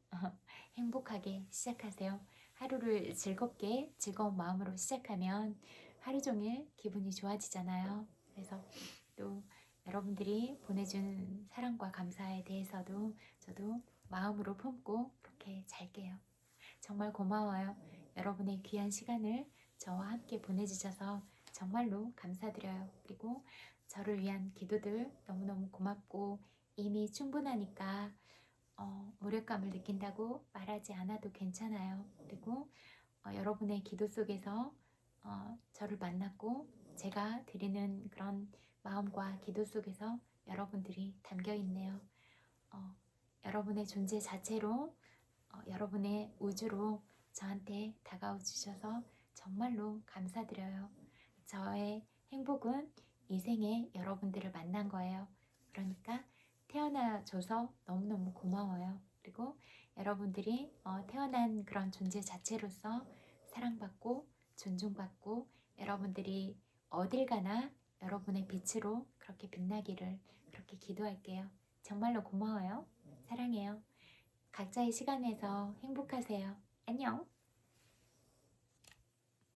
행복하게 시작하세요. 하루를 즐겁게 즐거운 마음으로 시작하면 하루 종일 기분이 좋아지잖아요. 그래서 또 여러분들이 보내준 사랑과 감사에 대해서도 저도 마음으로 품고 그렇게 잘게요. 정말 고마워요. 여러분의 귀한 시간을 저와 함께 보내주셔서 정말로 감사드려요. 그리고 저를 위한 기도들 너무너무 고맙고 이미 충분하니까 무력감을 느낀다고 말하지 않아도 괜찮아요. 그리고 여러분의 기도 속에서 저를 만났고 제가 드리는 그런 마음과 기도 속에서 여러분들이 담겨 있네요. 어, 여러분의 존재 자체로 여러분의 우주로 저한테 다가와 주셔서 정말로 감사드려요. 저의 행복은 이 생에 여러분들을 만난 거예요. 그러니까 태어나줘서 너무너무 고마워요. 그리고 여러분들이 태어난 그런 존재 자체로서 사랑받고 존중받고 여러분들이 어딜 가나 여러분의 빛으로 그렇게 빛나기를 그렇게 기도할게요. 정말로 고마워요. 사랑해요. 각자의 시간에서 행복하세요. 안녕.